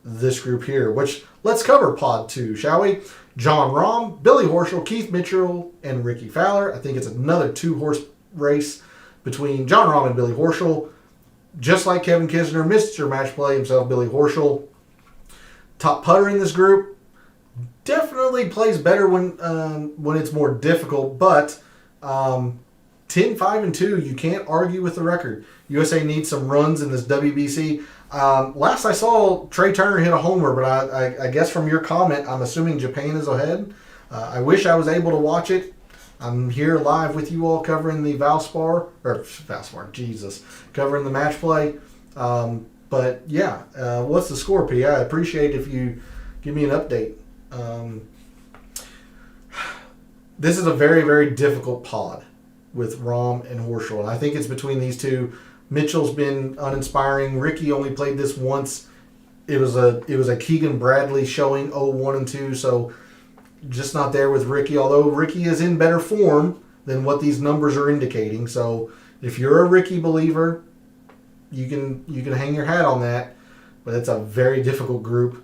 this group here, which let's cover Pod 2, shall we? John Rahm, Billy Horschel, Keith Mitchell, and Ricky Fowler. I think it's another 2-horse race between John Rahm and Billy Horschel. Just like Kevin Kisner, Mr. Match Play himself, Billy Horschel. Top putter in this group. Definitely plays better when it's more difficult, but 10, 5, and 2, you can't argue with the record. USA needs some runs in this WBC. Last I saw, Trey Turner hit a homer, but I guess from your comment, I'm assuming Japan is ahead. I wish I was able to watch it. I'm here live with you all covering the covering the match play. But yeah, what's the score, P? I appreciate if you give me an update. This is a very, very difficult pod with Rahm and Horschel, and I think it's between these two. Mitchell's been uninspiring. Ricky only played this once. It was a Keegan Bradley showing 0-1 and 2, so just not there with Ricky. Although Ricky is in better form than what these numbers are indicating. So if you're a Ricky believer, you can hang your hat on that. But it's a very difficult group.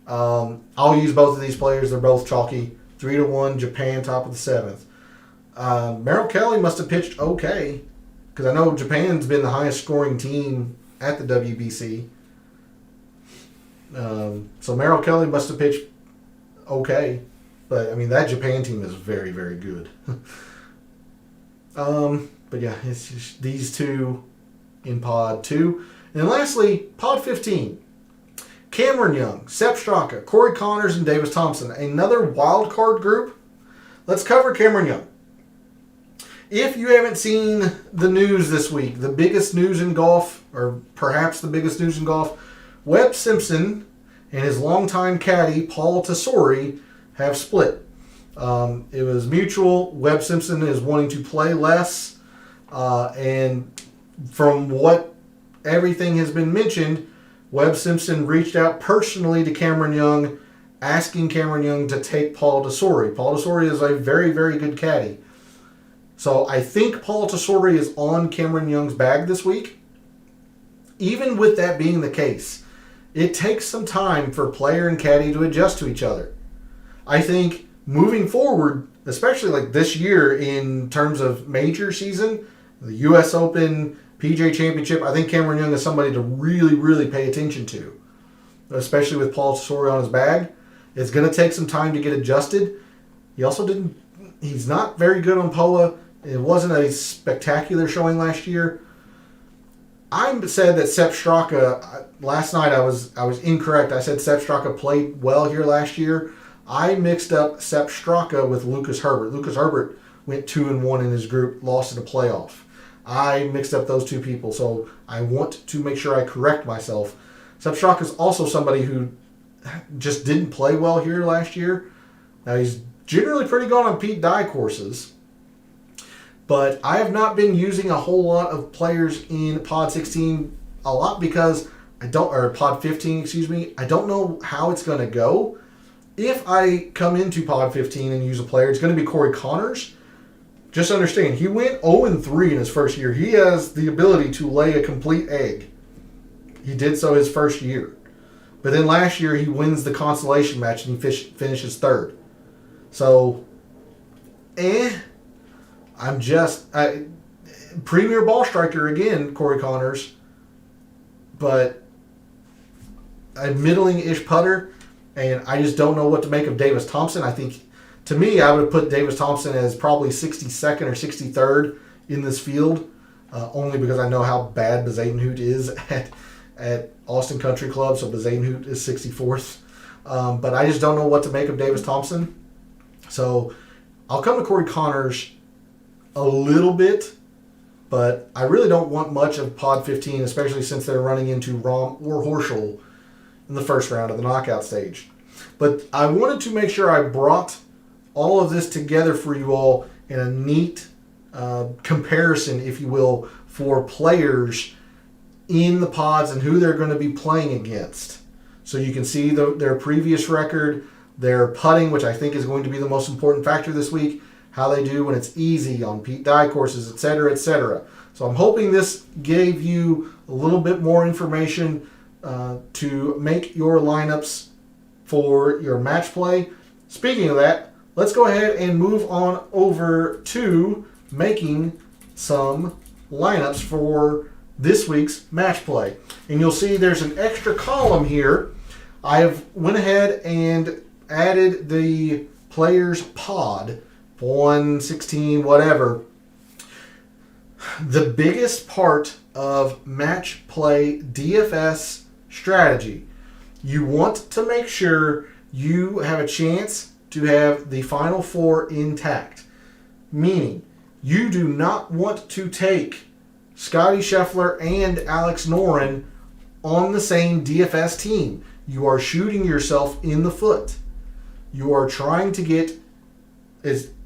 I'll use both of these players. They're both chalky. 3-1 Japan, top of the 7th. Merrill Kelly must have pitched okay, because I know Japan's been the highest scoring team at the WBC. So Merrill Kelly must have pitched okay. But, I mean, that Japan team is very, very good. But, yeah, it's just these two in Pod 2. And then lastly, Pod 15. Cameron Young, Sepp Straka, Corey Connors, and Davis Thompson. Another wild card group. Let's cover Cameron Young. If you haven't seen the news this week, the biggest news in golf, or perhaps the biggest news in golf, Webb Simpson and his longtime caddy, Paul Tesori, have split. It was mutual. Webb Simpson is wanting to play less. And from what everything has been mentioned, Webb Simpson reached out personally to Cameron Young, asking Cameron Young to take Paul Tesori. Paul Tesori is a very, very good caddy. So I think Paul Tesori is on Cameron Young's bag this week. Even with that being the case, it takes some time for player and caddy to adjust to each other. I think moving forward, especially like this year in terms of major season, the U.S. Open, PGA Championship, I think Cameron Young is somebody to really, really pay attention to, especially with Paul Tesori on his bag. It's going to take some time to get adjusted. He's not very good on POA. It wasn't a spectacular showing last year. I said that Sepp Straka, last night I was incorrect. I said Sepp Straka played well here last year. I mixed up Sepp Straka with Lucas Herbert. Lucas Herbert went 2-1 in his group, lost in a playoff. I mixed up those two people, so I want to make sure I correct myself. Sepp Straka is also somebody who just didn't play well here last year. Now, he's generally pretty good on Pete Dye courses, but I have not been using a whole lot of players in Pod 16 a lot because or pod 15, excuse me. I don't know how it's going to go. If I come into pod 15 and use a player, it's going to be Corey Connors. Just understand, he went 0-3 in his first year. He has the ability to lay a complete egg. He did so his first year. But then last year, he wins the consolation match and he finishes third. So, I'm just... premier ball striker again, Corey Connors. But a middling-ish putter. And I just don't know what to make of Davis Thompson. I think... To me, I would put Davis Thompson as probably 62nd or 63rd in this field, only because I know how bad Bezuidenhout is at Austin Country Club, so Bezuidenhout is 64th. But I just don't know what to make of Davis Thompson. So I'll come to Corey Connors a little bit, but I really don't want much of Pod 15, especially since they're running into Rahm or Horschel in the first round of the knockout stage. But I wanted to make sure I brought all of this together for you all in a neat comparison, if you will, for players in the pods and who they're going to be playing against. So you can see their previous record, their putting, which I think is going to be the most important factor this week, how they do when it's easy on Pete Dye courses, etc., etc. So I'm hoping this gave you a little bit more information to make your lineups for your match play. Speaking of that, let's go ahead and move on over to making some lineups for this week's match play. And you'll see there's an extra column here. I've went ahead and added the player's pod, 1, 16, whatever. The biggest part of match play DFS strategy, you want to make sure you have a chance to have the final four intact. Meaning, you do not want to take Scotty Scheffler and Alex Noren on the same DFS team. You are shooting yourself in the foot. You are trying to get,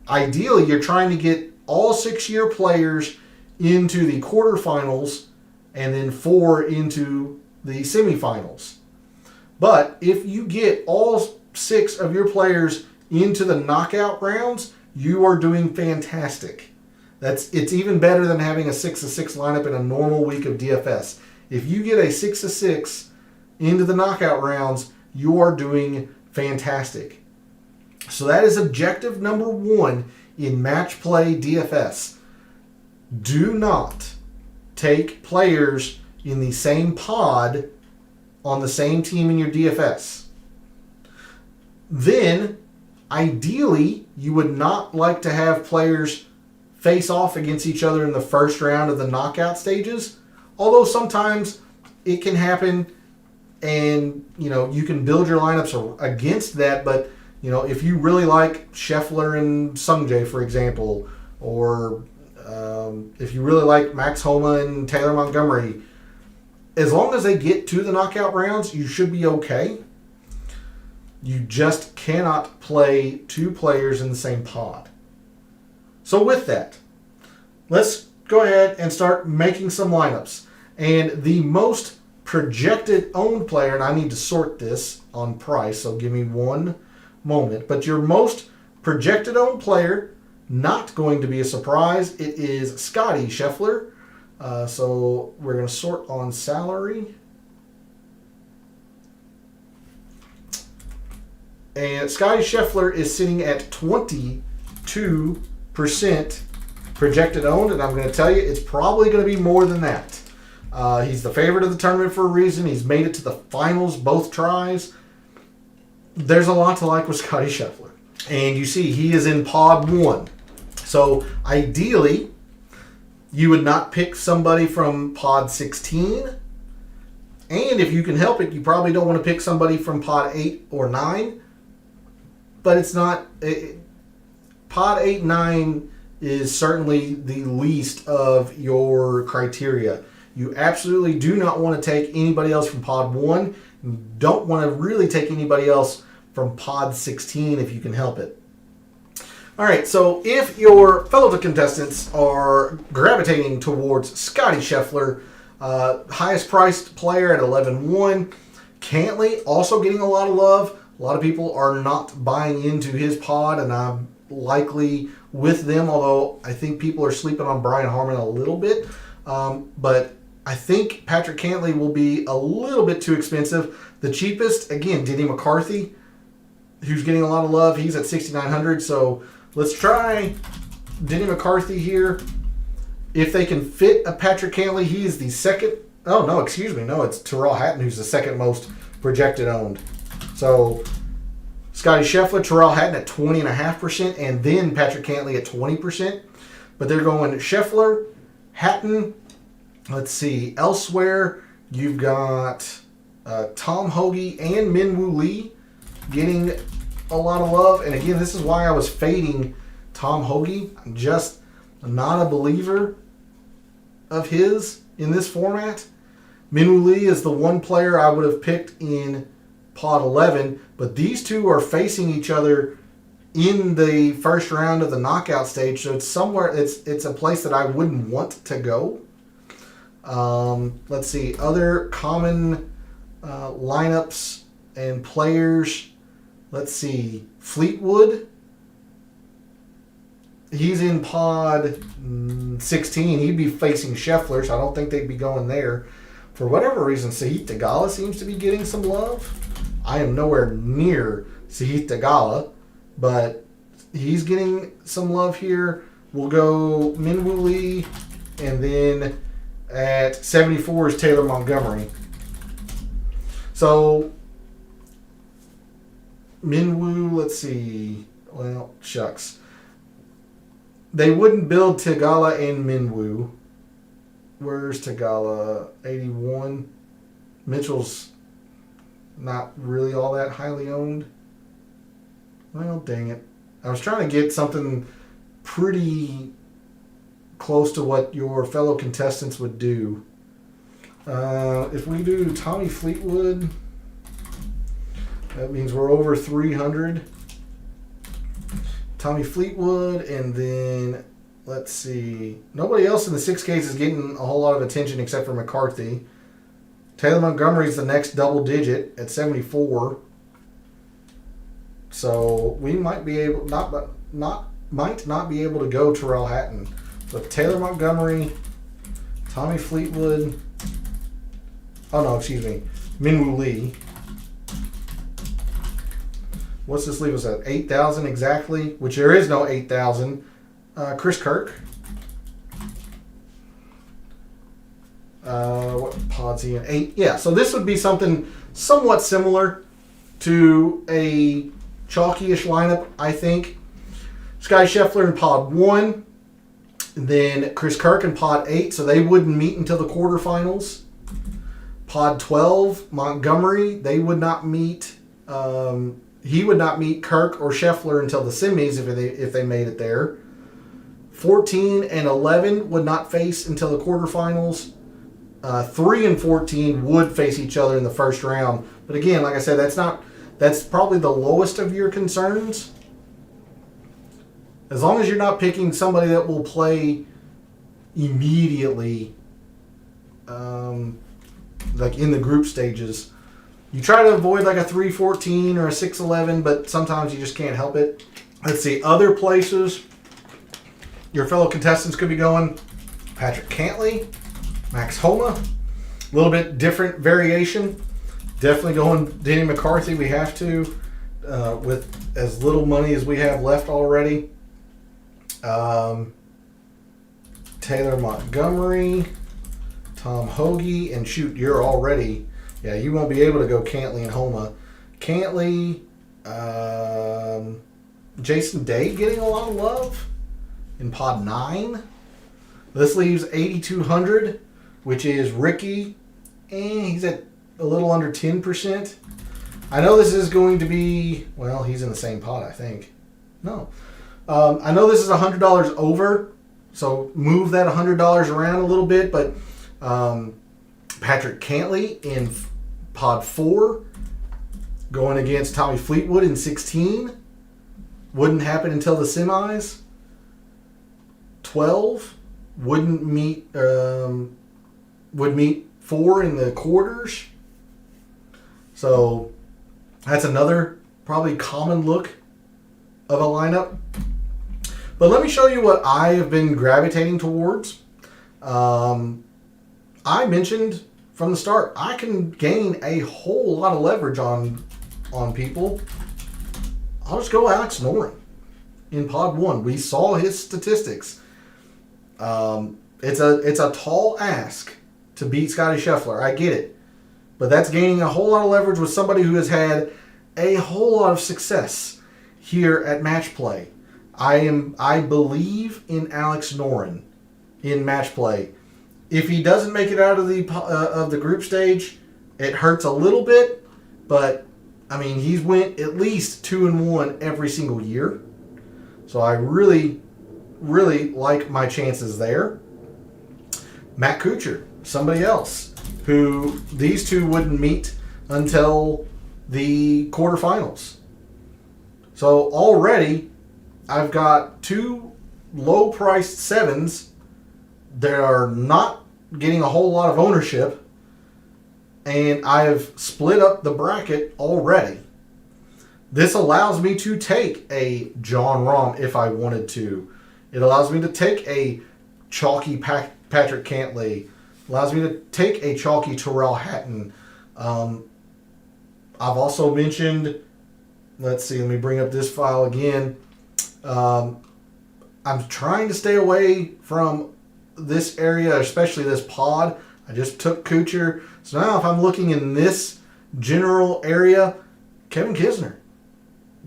ideally, you're trying to get all 6-year players into the quarterfinals and then 4 into the semifinals. But if you get all 6 of your players into the knockout rounds, you are doing fantastic. It's even better than having a 6-6 lineup in a normal week of DFS. If you get a 6-6 into the knockout rounds, you are doing fantastic. So that is objective number 1 in match play DFS. Do not take players in the same pod on the same team in your DFS. Then, ideally, you would not like to have players face off against each other in the first round of the knockout stages. Although sometimes it can happen and, you can build your lineups against that. But, if you really like Scheffler and Sungjae, for example, or if you really like Max Homa and Taylor Montgomery, as long as they get to the knockout rounds, you should be okay. You just cannot play 2 players in the same pod. So with that, let's go ahead and start making some lineups. And the most projected owned player, and I need to sort this on price, so give me one moment. But your most projected owned player, not going to be a surprise, it is Scotty Scheffler. So we're going to sort on salary. And Scotty Scheffler is sitting at 22% projected owned, and I'm going to tell you it's probably going to be more than that. He's the favorite of the tournament for a reason. He's made it to the finals both tries. There's a lot to like with Scotty Scheffler. And you see, he is in pod 1. So ideally, you would not pick somebody from pod 16. And if you can help it, you probably don't want to pick somebody from pod 8 or 9. But it's not... pod 8, 9 is certainly the least of your criteria. You absolutely do not want to take anybody else from pod 1. You don't want to really take anybody else from pod 16 if you can help it. All right, so if your fellow contestants are gravitating towards Scotty Scheffler, Highest priced player at 11-1. Cantley also getting a lot of love. A lot of people are not buying into his pod, and I'm likely with them, although I think people are sleeping on Brian Harman a little bit. But I think Patrick Cantley will be a little bit too expensive. The cheapest, again, Denny McCarthy, who's getting a lot of love. He's at 6,900. So let's try Denny McCarthy here. If they can fit a Patrick Cantley, he is the second. Oh, no, excuse me. No, it's Terrell Hatton who's the second most projected owned. So Scotty Scheffler, Terrell Hatton at 20.5%, and then Patrick Cantley at 20%. But they're going Scheffler, Hatton. Let's see. Elsewhere, you've got Tom Hoge and Min-Woo Lee getting a lot of love. And again, this is why I was fading Tom Hoge. I'm just not a believer of his in this format. Min-Woo Lee is the one player I would have picked in Pod 11, but these two are facing each other in the first round of the knockout stage, so it's somewhere, it's a place that I wouldn't want to go. Let's see, other common lineups and players. Let's see, Fleetwood. He's in Pod 16. He'd be facing Scheffler, so I don't think they'd be going there. For whatever reason, Sahith Theegala seems to be getting some love. I am nowhere near Sahith Theegala, but he's getting some love here. We'll go Min-Woo Lee, and then at 74 is Taylor Montgomery. So, Min-Woo, let's see. Well, shucks. They wouldn't build Theegala and Min-Woo. Where's Theegala? 81. Mitchell's not really all that highly owned. Well, dang it. I was trying to get something pretty close to what your fellow contestants would do. If we do Tommy Fleetwood, that means we're over 300. Tommy Fleetwood, and then let's see. Nobody else in the 6Ks is getting a whole lot of attention except for McCarthy. Taylor Montgomery's the next double digit at 74. So we might be able might not be able to go Terrell Hatton. But Taylor Montgomery, Tommy Fleetwood. Oh no, excuse me. Min-Woo Lee. What's this leave us at? 8,000 exactly, which there is no 8,000. Chris Kirk. What pod's he in? 8. Yeah, so this would be something somewhat similar to a chalky-ish lineup, I think. Scotty Scheffler in pod 1. Then Chris Kirk in pod 8, so they wouldn't meet until the quarterfinals. Pod 12, Montgomery, they would not meet. He would not meet Kirk or Scheffler until the semis if they made it there. 14 and 11 would not face until the quarterfinals. 3 and 14 would face each other in the first round. But again, like I said, that's probably the lowest of your concerns. As long as you're not picking somebody that will play immediately, like in the group stages. You try to avoid like a 3-14 or a 6-11, but sometimes you just can't help it. Let's see, other places your fellow contestants could be going. Patrick Cantley, Max Homa, a little bit different variation. Definitely going Denny McCarthy. We have to, with as little money as we have left already. Taylor Montgomery, Tom Hoge, and shoot, you're already. Yeah, you won't be able to go Cantley and Homa. Cantley, Jason Day getting a lot of love in pod 9. This leaves 8,200, which is Ricky, and he's at a little under 10%. I know this is going to be, well, he's in the same pod, I think. No. I know this is $100 over, so move that $100 around a little bit, but Patrick Cantley in pod 4 going against Tommy Fleetwood in 16. Wouldn't happen until the semis. 12 wouldn't meet would meet 4 in the quarters. So that's another probably common look of a lineup. But let me show you what I have been gravitating towards. I mentioned from the start, I can gain a whole lot of leverage on people. I'll just go Alex Noren in pod 1. We saw his statistics. It's a tall ask to beat Scotty Scheffler. I get it. But that's gaining a whole lot of leverage with somebody who has had a whole lot of success here at match play. I believe in Alex Noren in match play. If he doesn't make it out of the group stage, it hurts a little bit, but I mean, he's went at least 2-1 every single year. So I really, really like my chances there. Matt Kuchar, somebody else who these two wouldn't meet until the quarterfinals. So already I've got 2 low-priced 7s that are not getting a whole lot of ownership, and I have split up the bracket already. This allows me to take a Jon Rahm if I wanted to. It allows me to take a chalky Patrick Cantlay. Allows me to take a chalky Tyrrell Hatton. I've also mentioned, let's see, let me bring up this file again. I'm trying to stay away from this area, especially this pod. I just took Kuchar. So now if I'm looking in this general area, Kevin Kisner.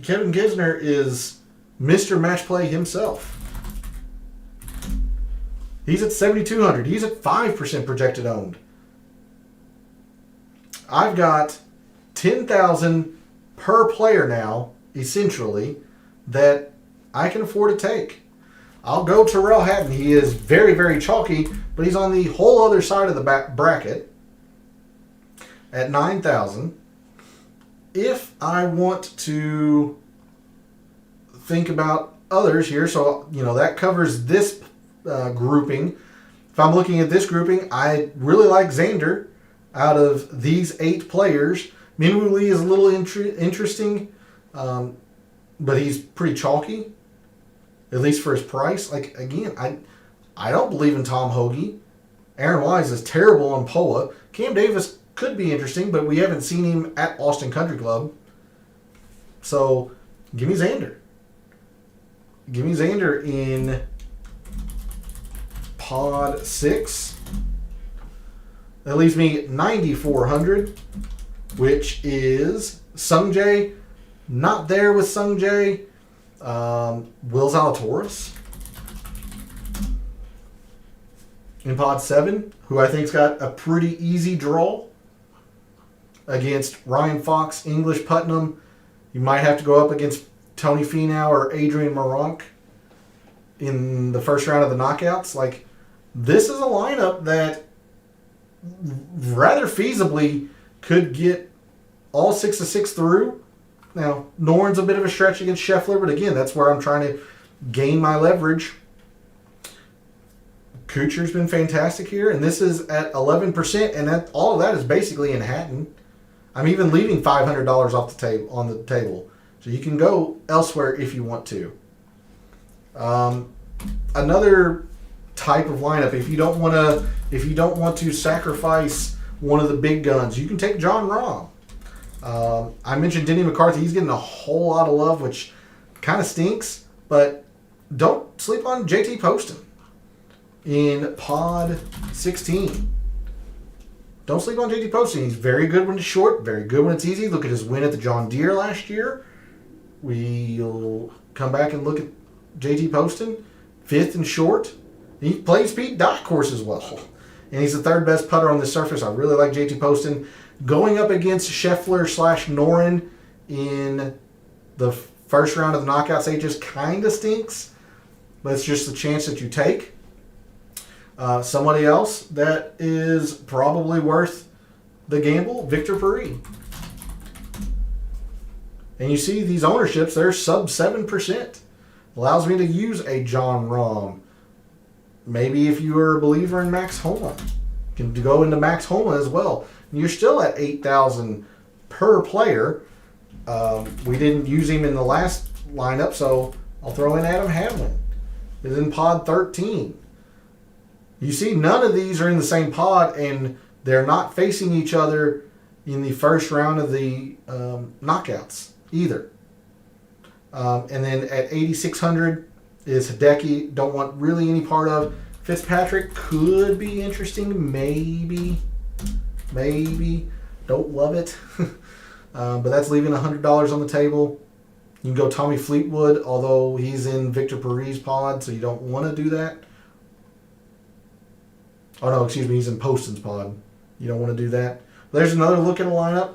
Kevin Kisner is Mr. Match Play himself. He's at 7,200. He's at 5% projected owned. I've got 10,000 per player now, essentially, that I can afford to take. I'll go Tyrrell Hatton. He is very, very chalky, but he's on the whole other side of the bracket at 9,000. If I want to think about others here, so that covers this grouping. If I'm looking at this grouping, I really like Xander out of these 8 players. Minwoo Lee is a little interesting, but he's pretty chalky, at least for his price. Like, again, I don't believe in Tom Hoagie. Aaron Wise is terrible on POA. Cam Davis could be interesting, but we haven't seen him at Austin Country Club. So, give me Xander. Give me Xander in pod 6. That leaves me 9,400, which is Sungjae. Not there with Sungjae. Will Zalatoris in pod 7, who I think's got a pretty easy draw against Ryan Fox, English Putnam. You might have to go up against Tony Finau or Adrian Meronk in the first round of the knockouts. Like, this is a lineup that rather feasibly could get all 6 of 6 through. Now, Noren's a bit of a stretch against Scheffler, but again, that's where I'm trying to gain my leverage. Kuchar's been fantastic here, and this is at 11%, and all of that is basically in Hatton. I'm even leaving $500 off the table on the table, so you can go elsewhere if you want to. Another type of lineup, if you don't want to sacrifice one of the big guns, you can take Jon Rahm. I mentioned Denny McCarthy. He's getting a whole lot of love, which kind of stinks, but don't sleep on JT Poston in pod 16. Don't sleep on JT Poston. He's very good when it's short, very good when it's easy. Look at his win at the John Deere last year. We'll come back and look at JT Poston, 5th and short. He plays Pete Dye course as well. And he's the 3rd best putter on this surface. I really like JT Poston. Going up against Scheffler/Noren in the first round of the knockout stages kind of stinks, but it's just the chance that you take. Somebody else that is probably worth the gamble, Victor Perry. And you see these ownerships, they're sub 7%. Allows me to use a Jon Rahm. Maybe if you are a believer in Max Homa. can go into Max Homa as well. And you're still at 8,000 per player. We didn't use him in the last lineup, so I'll throw in Adam Hadwin. He's in pod 13. You see, none of these are in the same pod, and they're not facing each other in the first round of the knockouts either. And then at 8,600 is Hideki. Don't want really any part of. Fitzpatrick could be interesting, maybe. Don't love it. But that's leaving $100 on the table. You can go Tommy Fleetwood, although he's in Victor Paris' pod, so you don't want to do that. Oh, no, excuse me, he's in Poston's pod. You don't want to do that. There's another look at a lineup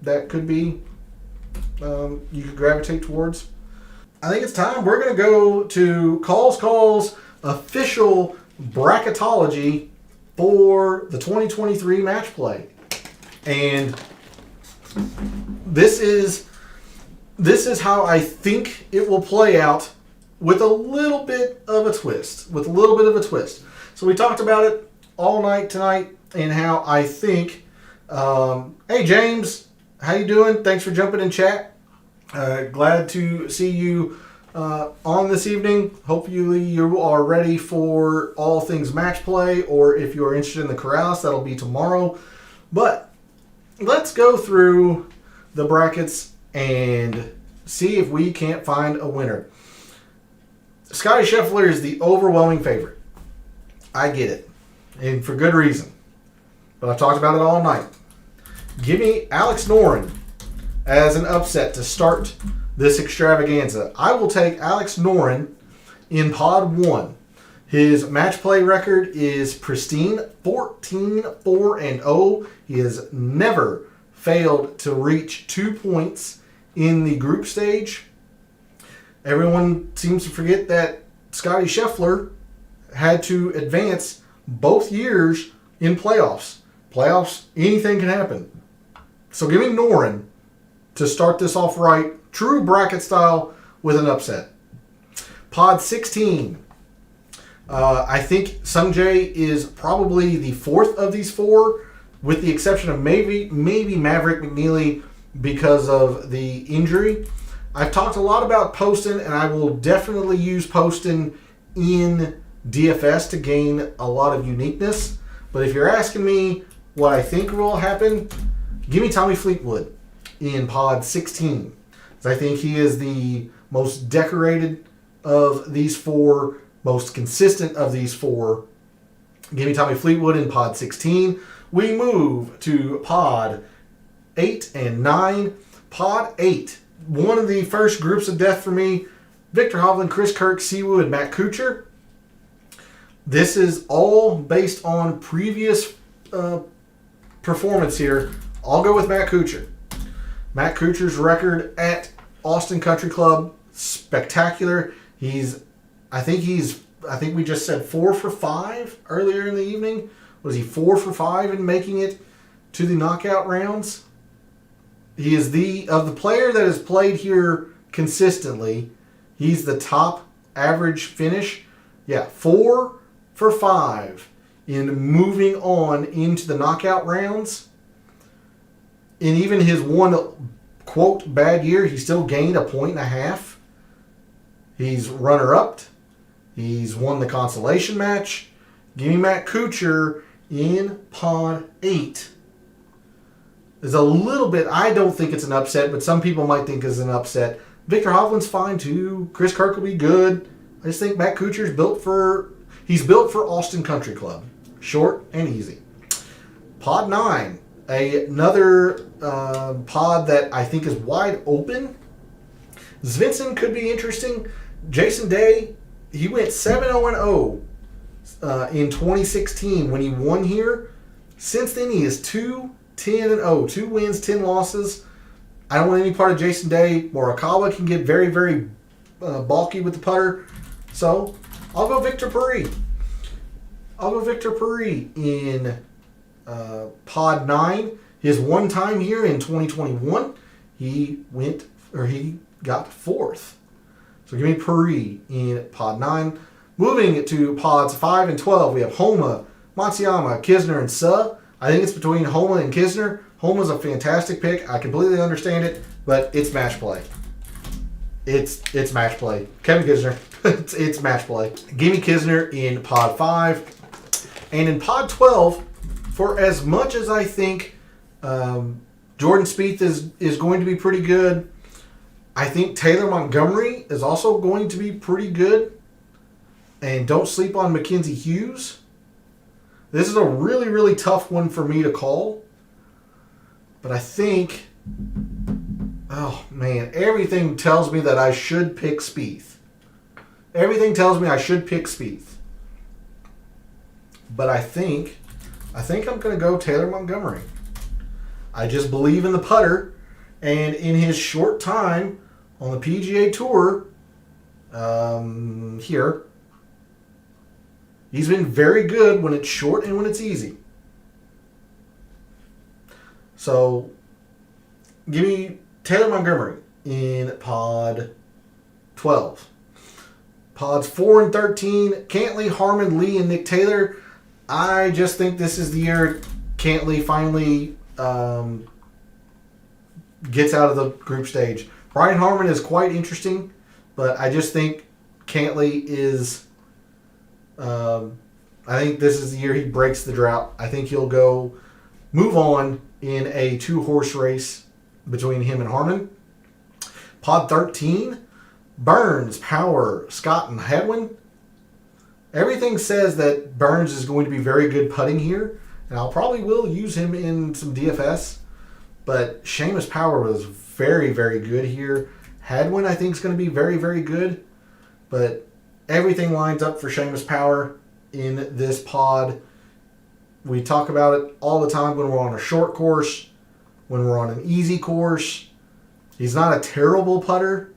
that could be you could gravitate towards. I think it's time. We're going to go to Call's official bracketology for the 2023 match play. And this is how I think it will play out with a little bit of a twist. So we talked about it all night tonight and how I think, hey James, how you doing? Thanks for jumping in chat. Glad to see you on this evening. Hopefully you are ready for all things match play, or if you're interested in the Corrales, that'll be tomorrow. But let's go through the brackets and see if we can't find a winner. Scottie Scheffler is the overwhelming favorite. I get it, and for good reason. But I've talked about it all night. Give me Alex Noren as an upset to start this extravaganza. I will take Alex Noren in pod 1. His match play record is pristine, 14-4-0. He has never failed to reach 2 points in the group stage. Everyone seems to forget that Scottie Scheffler had to advance both years in playoffs. Playoffs, anything can happen. So give me Noren to start this off right, true bracket style with an upset. Pod 16. I think Sungjae is probably the fourth of these four, with the exception of maybe Maverick McNeely because of the injury. I've talked a lot about Poston, and I will definitely use Poston in DFS to gain a lot of uniqueness. But if you're asking me what I think will happen, give me Tommy Fleetwood in pod 16. I think he is the most decorated of these four, most consistent of these four. Give me Tommy Fleetwood in pod 16. We move to pod 8 and 9. Pod 8, one of the first groups of death for me, Victor Hovland, Chris Kirk, Siwoo, and Matt Kuchar. This is all based on previous performance here. I'll go with Matt Kuchar. Matt Kuchar's record at Austin Country Club, spectacular. I think we just said 4 for 5 earlier in the evening. Was he 4 for 5 in making it to the knockout rounds? He is of the player that has played here consistently, he's the top average finish. Yeah, 4 for 5 in moving on into the knockout rounds. In even his one, quote, bad year, he still gained 1.5 points. He's runner-up. He's won the consolation match. Give me Matt Kuchar in pod 8. There's a little bit, I don't think it's an upset, but some people might think it's an upset. Victor Hovland's fine too. Chris Kirk will be good. I just think Matt Kuchar's built for Austin Country Club. Short and easy. Pod 9. Another pod that I think is wide open. Svensson could be interesting. Jason Day, he went 7-0-0 in 2016 when he won here. Since then, he is 2-10-0. 2 wins, 10 losses. I don't want any part of Jason Day. Morikawa can get very, very bulky with the putter. So, I'll go Victor Paris. In pod 9. His one time here in 2021, he got 4th. So give me Paris in pod 9. Moving to pods 5 and 12, we have Homa, Matsuyama, Kisner, and Suh. I think it's between Homa and Kisner. Homa's a fantastic pick. I completely understand it, but it's match play. It's match play. Kevin Kisner, it's match play. Give me Kisner in pod 5. And in pod 12, for as much as I think Jordan Spieth is going to be pretty good, I think Taylor Montgomery is also going to be pretty good. And don't sleep on Mackenzie Hughes. This is a really, really tough one for me to call. But I think, oh man, everything tells me that I should pick Spieth. Everything tells me I should pick Spieth. But I think I'm going to go Taylor Montgomery. I just believe in the putter. And in his short time on the PGA Tour here, he's been very good when it's short and when it's easy. So, give me Taylor Montgomery in pod 12. Pods 4 and 13, Cantlay, Harman, Lee, and Nick Taylor. I just think this is the year Cantlay finally gets out of the group stage. Brian Harman is quite interesting, but I just think Cantlay is... I think this is the year he breaks the drought. I think he'll move on in a 2-horse race between him and Harman. Pod 13, Burns, Power, Scott, and Hadwin. Everything says that Burns is going to be very good putting here, and I'll probably will use him in some DFS. But Seamus Power was very, very good here. Hadwin, I think, is going to be very, very good. But everything lines up for Seamus Power in this pod. We talk about it all the time when we're on a short course, when we're on an easy course. He's not a terrible putter.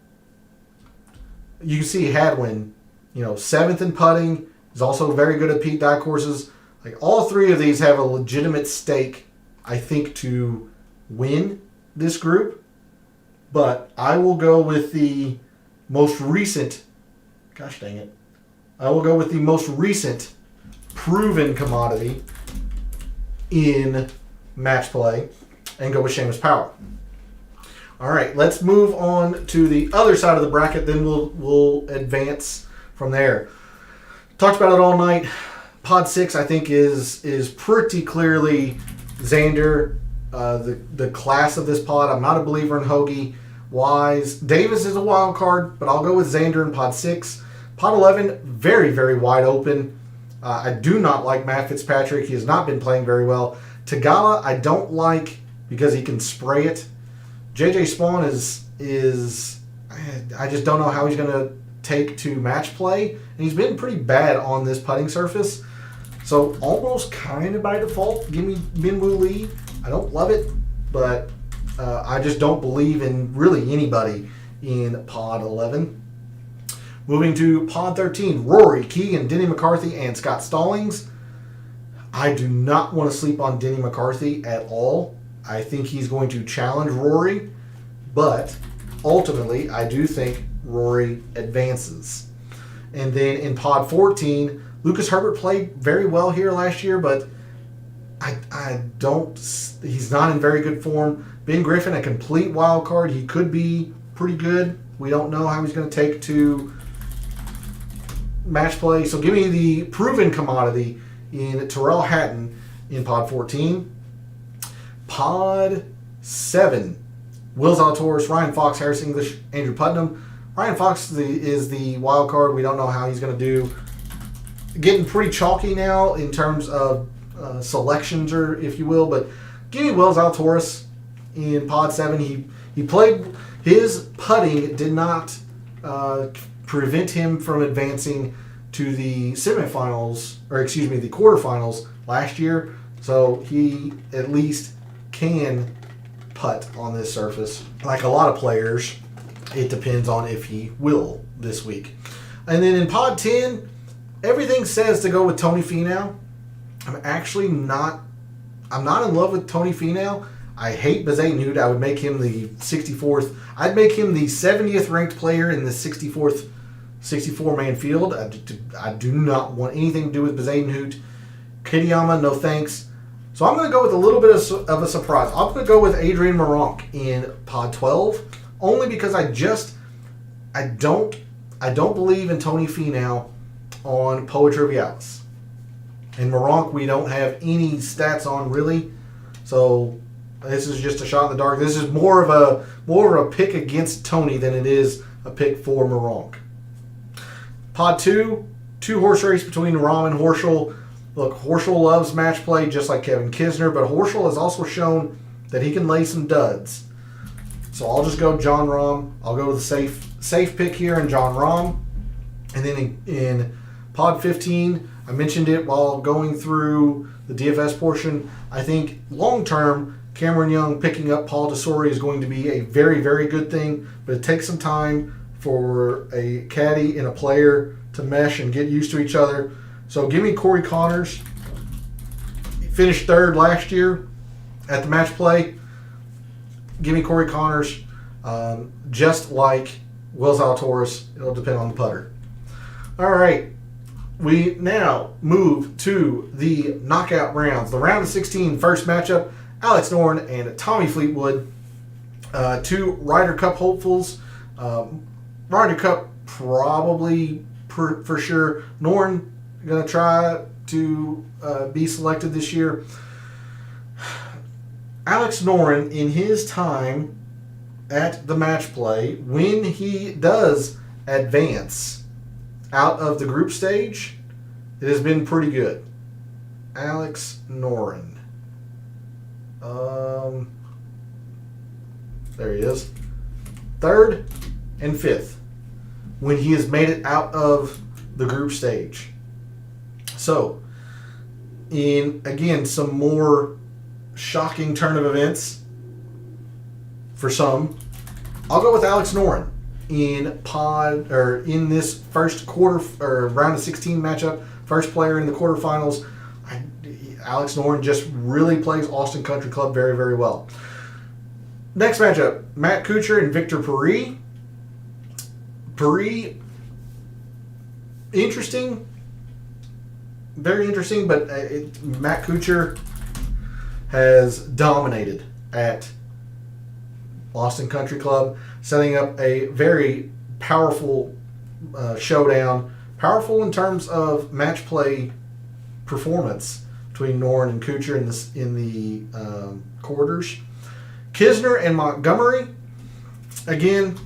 You can see Hadwin, 7th in putting. He's also very good at Pete Dye courses. Like, all three of these have a legitimate stake, I think, to win this group. But I will go with the most recent... Gosh dang it. I will go with the most recent proven commodity in match play and go with Seamus Power. All right, let's move on to the other side of the bracket. Then we'll advance from there. Talked about it all night. Pod 6, I think, is pretty clearly Xander, the class of this pod. I'm not a believer in Hoagie. Wise. Davis is a wild card, but I'll go with Xander in pod 6. Pod 11, very, very wide open. I do not like Matt Fitzpatrick. He has not been playing very well. Tagala, I don't like because he can spray it. JJ Spawn is I just don't know how he's going to take to match play. And he's been pretty bad on this putting surface. So almost kind of by default, give me Minwoo Lee. I don't love it, but I just don't believe in really anybody in pod 11. Moving to pod 13, Rory, Keegan, Denny McCarthy, and Scott Stallings. I do not want to sleep on Denny McCarthy at all. I think he's going to challenge Rory, but ultimately, I do think Rory advances. And then in pod 14, Lucas Herbert played very well here last year, but he's not in very good form. Ben Griffin, a complete wild card. He could be pretty good. We don't know how he's going to take to match play. So give me the proven commodity in Terrell Hatton in pod 14. Pod 7, Will Zalatoris, Ryan Fox, Harris English, Andrew Putnam. Ryan Fox is the wild card. We don't know how he's going to do. Getting pretty chalky now in terms of selections, or if you will, but give me Will Zalatoris in pod 7. He played, his putting did not prevent him from advancing to the semifinals, or excuse me, the quarterfinals last year. So he at least can putt on this surface. Like a lot of players, it depends on if he will this week. And then in pod 10, everything says to go with Tony Finau. I'm not in love with Tony Finau. I hate Bezadenhout. I would make him the 64th. I'd make him the 70th ranked player in the 64-man field. I do not want anything to do with Bezadenhout. Kitayama, no thanks. So I'm going to go with a little bit of a surprise. I'm going to go with Adrian Meronk in pod 12, only because I don't believe in Tony Finau on Poetrivialis. And Meronk, we don't have any stats on really, so this is just a shot in the dark. This is more of a pick against Tony than it is a pick for Meronk. Pod 2, 2-horse race between Rahm and Horschel. Look, Horschel loves match play just like Kevin Kisner, but Horschel has also shown that he can lay some duds. So I'll just go Jon Rahm. I'll go with a safe pick here in Jon Rahm. And then in pod 15, I mentioned it while going through the DFS portion. I think long-term, Cameron Young picking up Paul Tesori is going to be a very, very good thing, but it takes some time for a caddy and a player to mesh and get used to each other. So give me Corey Connors. He finished third last year at the match play. Give me Corey Connors. Just like Will Zalatoris, it'll depend on the putter. All right. We now move to the knockout rounds. The round of 16 first matchup, Alex Noren and Tommy Fleetwood. Two Ryder Cup hopefuls. Ryder Cup probably for sure. Noren going to try to be selected this year. Alex Noren, in his time at the match play, when he does advance out of the group stage, it has been pretty good. Alex Noren. There he is. Third and fifth when he has made it out of the group stage. So, in, again, some more shocking turn of events for some, I'll go with Alex Noren in this first quarter or round of 16 matchup, first player in the quarterfinals. Alex Noren just really plays Austin Country Club very, very well. Next matchup, Matt Kuchar and Victor Paris. Paris, interesting, very interesting, but Matt Kuchar has dominated at Austin Country Club, setting up a very powerful showdown. Powerful in terms of match play performance between Noren and Kuchar in the quarters. Kisner and Montgomery, again,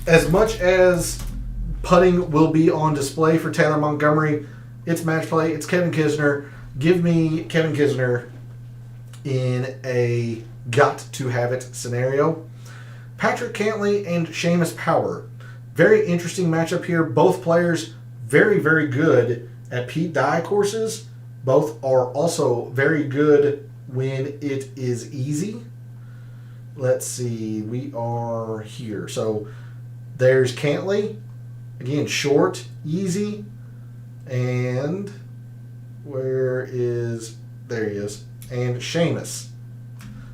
as much as putting will be on display for Taylor Montgomery, it's match play, it's Kevin Kisner. Give me Kevin Kisner in a got-to-have-it scenario. Patrick Cantlay and Seamus Power. Very interesting matchup here. Both players very, very good at Pete Dye courses. Both are also very good when it is easy. Let's see. We are here. So there's Cantlay. Again, short, easy. And there he is. And Seamus.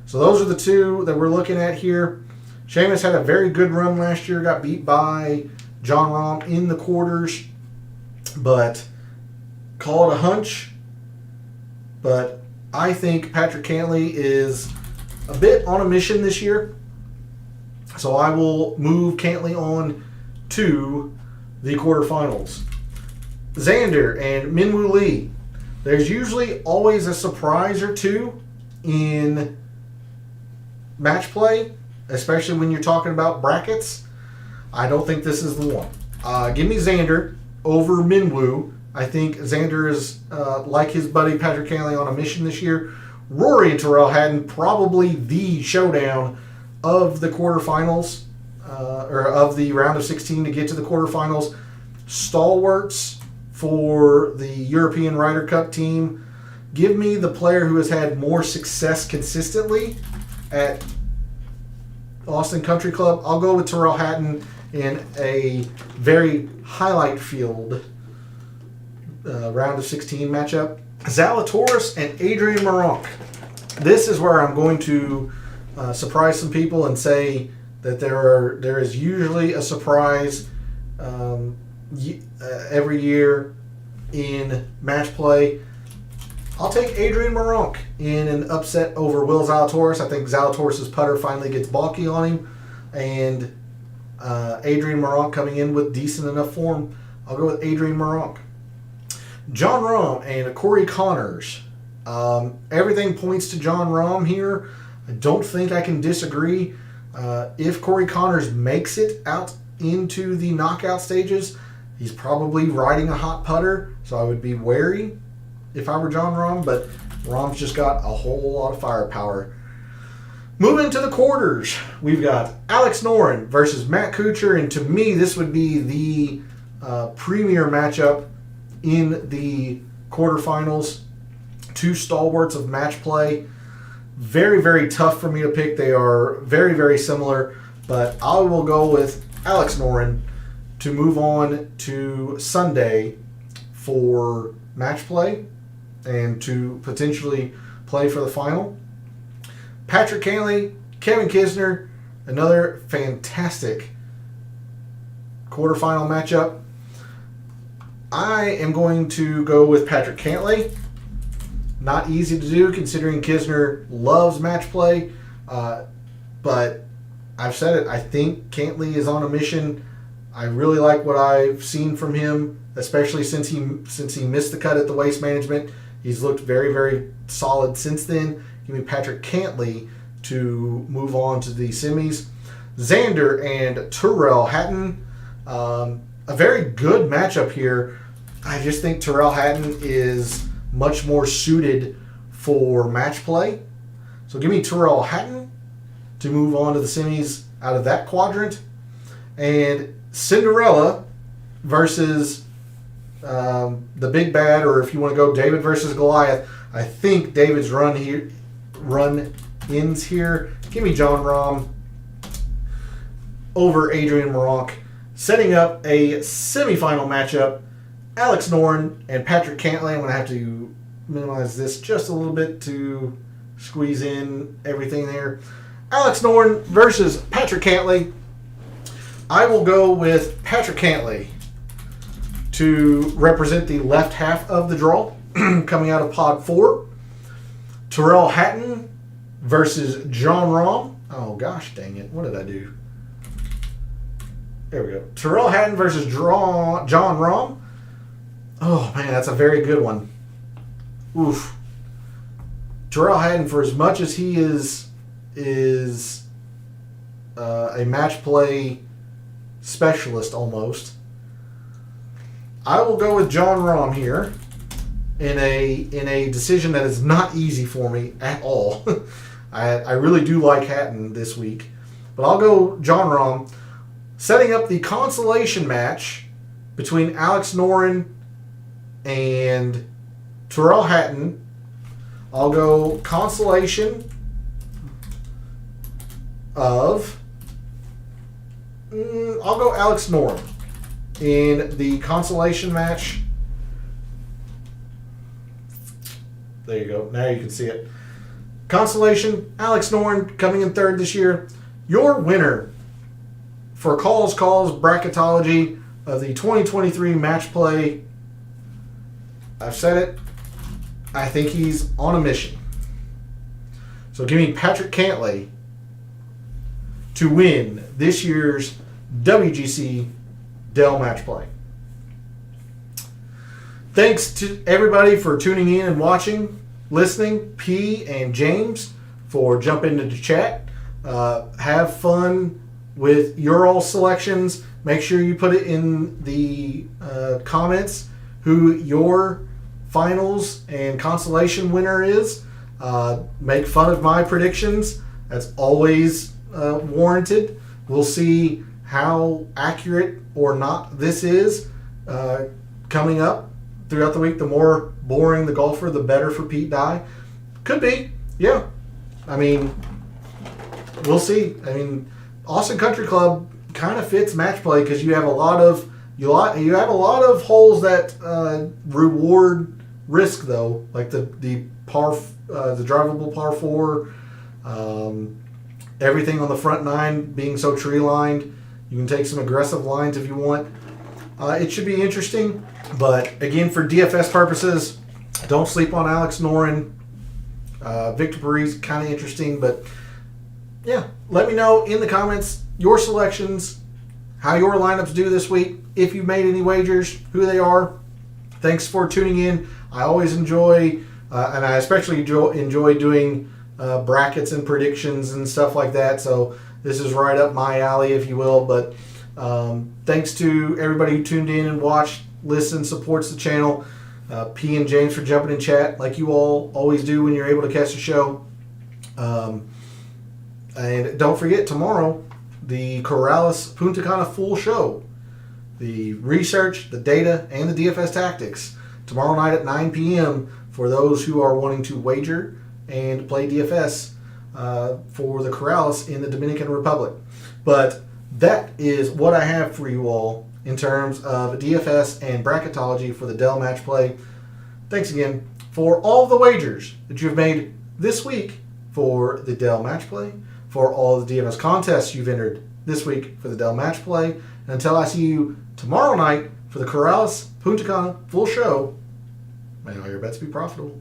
So those are the two that we're looking at here. Seamus had a very good run last year. Got beat by Jon Rahm in the quarters. But call it a hunch. But I think Patrick Cantlay is a bit on a mission this year. So I will move Cantlay on to the quarterfinals. Xander and Minwoo Lee. There's usually always a surprise or two in match play, especially when you're talking about brackets. I don't think this is the one. Give me Xander over Minwoo. I think Xander is, like his buddy Patrick Cantlay, on a mission this year. Rory and Tyrrell Hatton, probably the showdown of the quarterfinals, or of the round of 16 to get to the quarterfinals. Stalwarts for the European Ryder Cup team. Give me the player who has had more success consistently at Austin Country Club. I'll go with Tyrrell Hatton in a very highlight-filled round of 16 matchup. Zalatoris and Adrian Meronk. This is where I'm going to surprise some people and say that there is usually a surprise every year in match play. I'll take Adrian Meronk in an upset over Will Zalatoris. I think Zalatoris' putter finally gets balky on him, and Adrian Meronk coming in with decent enough form. I'll go with Adrian Meronk. John Rahm and Corey Connors. Everything points to John Rahm here. I don't think I can disagree. If Corey Connors makes it out into the knockout stages, he's probably riding a hot putter, so I would be wary if I were John Rahm, but Rahm's just got a whole lot of firepower. Moving to the quarters, we've got Alex Noren versus Matt Kuchar, and to me, this would be the premier matchup in the quarterfinals. Two stalwarts of match play. Very, very tough for me to pick. They are very, very similar, but I will go with Alex Noren to move on to Sunday for match play and to potentially play for the final. Patrick Cantlay, Kevin Kisner, another fantastic quarterfinal matchup. I am going to go with Patrick Cantlay. Not easy to do considering Kisner loves match play, but I've said it. I think Cantlay is on a mission. I really like what I've seen from him, especially since he missed the cut at the Waste Management. He's looked very, very solid since then. Give me Patrick Cantlay to move on to the semis. Xander and Tyrrell Hatton. A very good matchup here. I just think Tyrrell Hatton is much more suited for match play. So give me Tyrrell Hatton to move on to the semis out of that quadrant. And Cinderella versus the big bad, or if you want to go David versus Goliath. I think David's run ends here. Give me John Rahm over Adrian Meronk, setting up a semifinal matchup. Alex Noren and Patrick Cantlay. I'm going to have to minimize this just a little bit to squeeze in everything there. Alex Noren versus Patrick Cantlay. I will go with Patrick Cantlay to represent the left half of the draw coming out of Pod 4. Tyrrell Hatton versus John Rahm. Oh, gosh dang it. What did I do? There we go. Tyrrell Hatton versus John Rahm. Oh, man, that's a very good one. Oof. Tyrrell Hatton, for as much as he is a match play specialist almost, I will go with John Rahm here in a decision that is not easy for me at all. I really do like Hatton this week, but I'll go John Rahm, setting up the consolation match between Alex Noren and Tyrrell Hatton. I'll go consolation of... I'll go Alex Noren in the consolation match. There you go. Now you can see it. Consolation, Alex Noren coming in third this year. Your winner for Calls Bracketology of the 2023 Match Play. I've said it. I think he's on a mission. So give me Patrick Cantlay to win this year's WGC Dell Match Play. Thanks to everybody for tuning in and watching, listening. P and James for jumping into the chat. Have fun with your all selections. Make sure you put it in the comments who your finals and consolation winner is. Make fun of my predictions. That's always warranted. We'll see how accurate or not this is coming up throughout the week. The more boring the golfer, the better for Pete Dye. Could be, yeah. I mean, we'll see. I mean, Austin Country Club kind of fits match play because you have a lot of holes that reward risk though, like the drivable par 4, everything on the front 9 being so tree lined. You can take some aggressive lines if you want. It should be interesting, but again, for DFS purposes, Don't sleep on Alex Noren. Victor Paris, kind of interesting, but yeah, let me know in the comments your selections, how your lineups do this week, if you've made any wagers, who they are. Thanks for tuning in. I always enjoy, and I especially enjoy doing brackets and predictions and stuff like that, so this is right up my alley, if you will. But thanks to everybody who tuned in and watched, listened, supports the channel. P and James for jumping in chat like you all always do when you're able to catch the show. And don't forget, tomorrow, the Corrales Punta Cana full show. The research, the data, and the DFS tactics. Tomorrow night at 9 p.m. for those who are wanting to wager and play DFS for the Corrales in the Dominican Republic. But that is what I have for you all in terms of DFS and bracketology for the Dell Match Play. Thanks again for all the wagers that you've made this week for the Dell Match Play, for all the DFS contests you've entered this week for the Dell Match Play. And until I see you tomorrow night for the Corrales Punta Cana full show, may all your bets be profitable.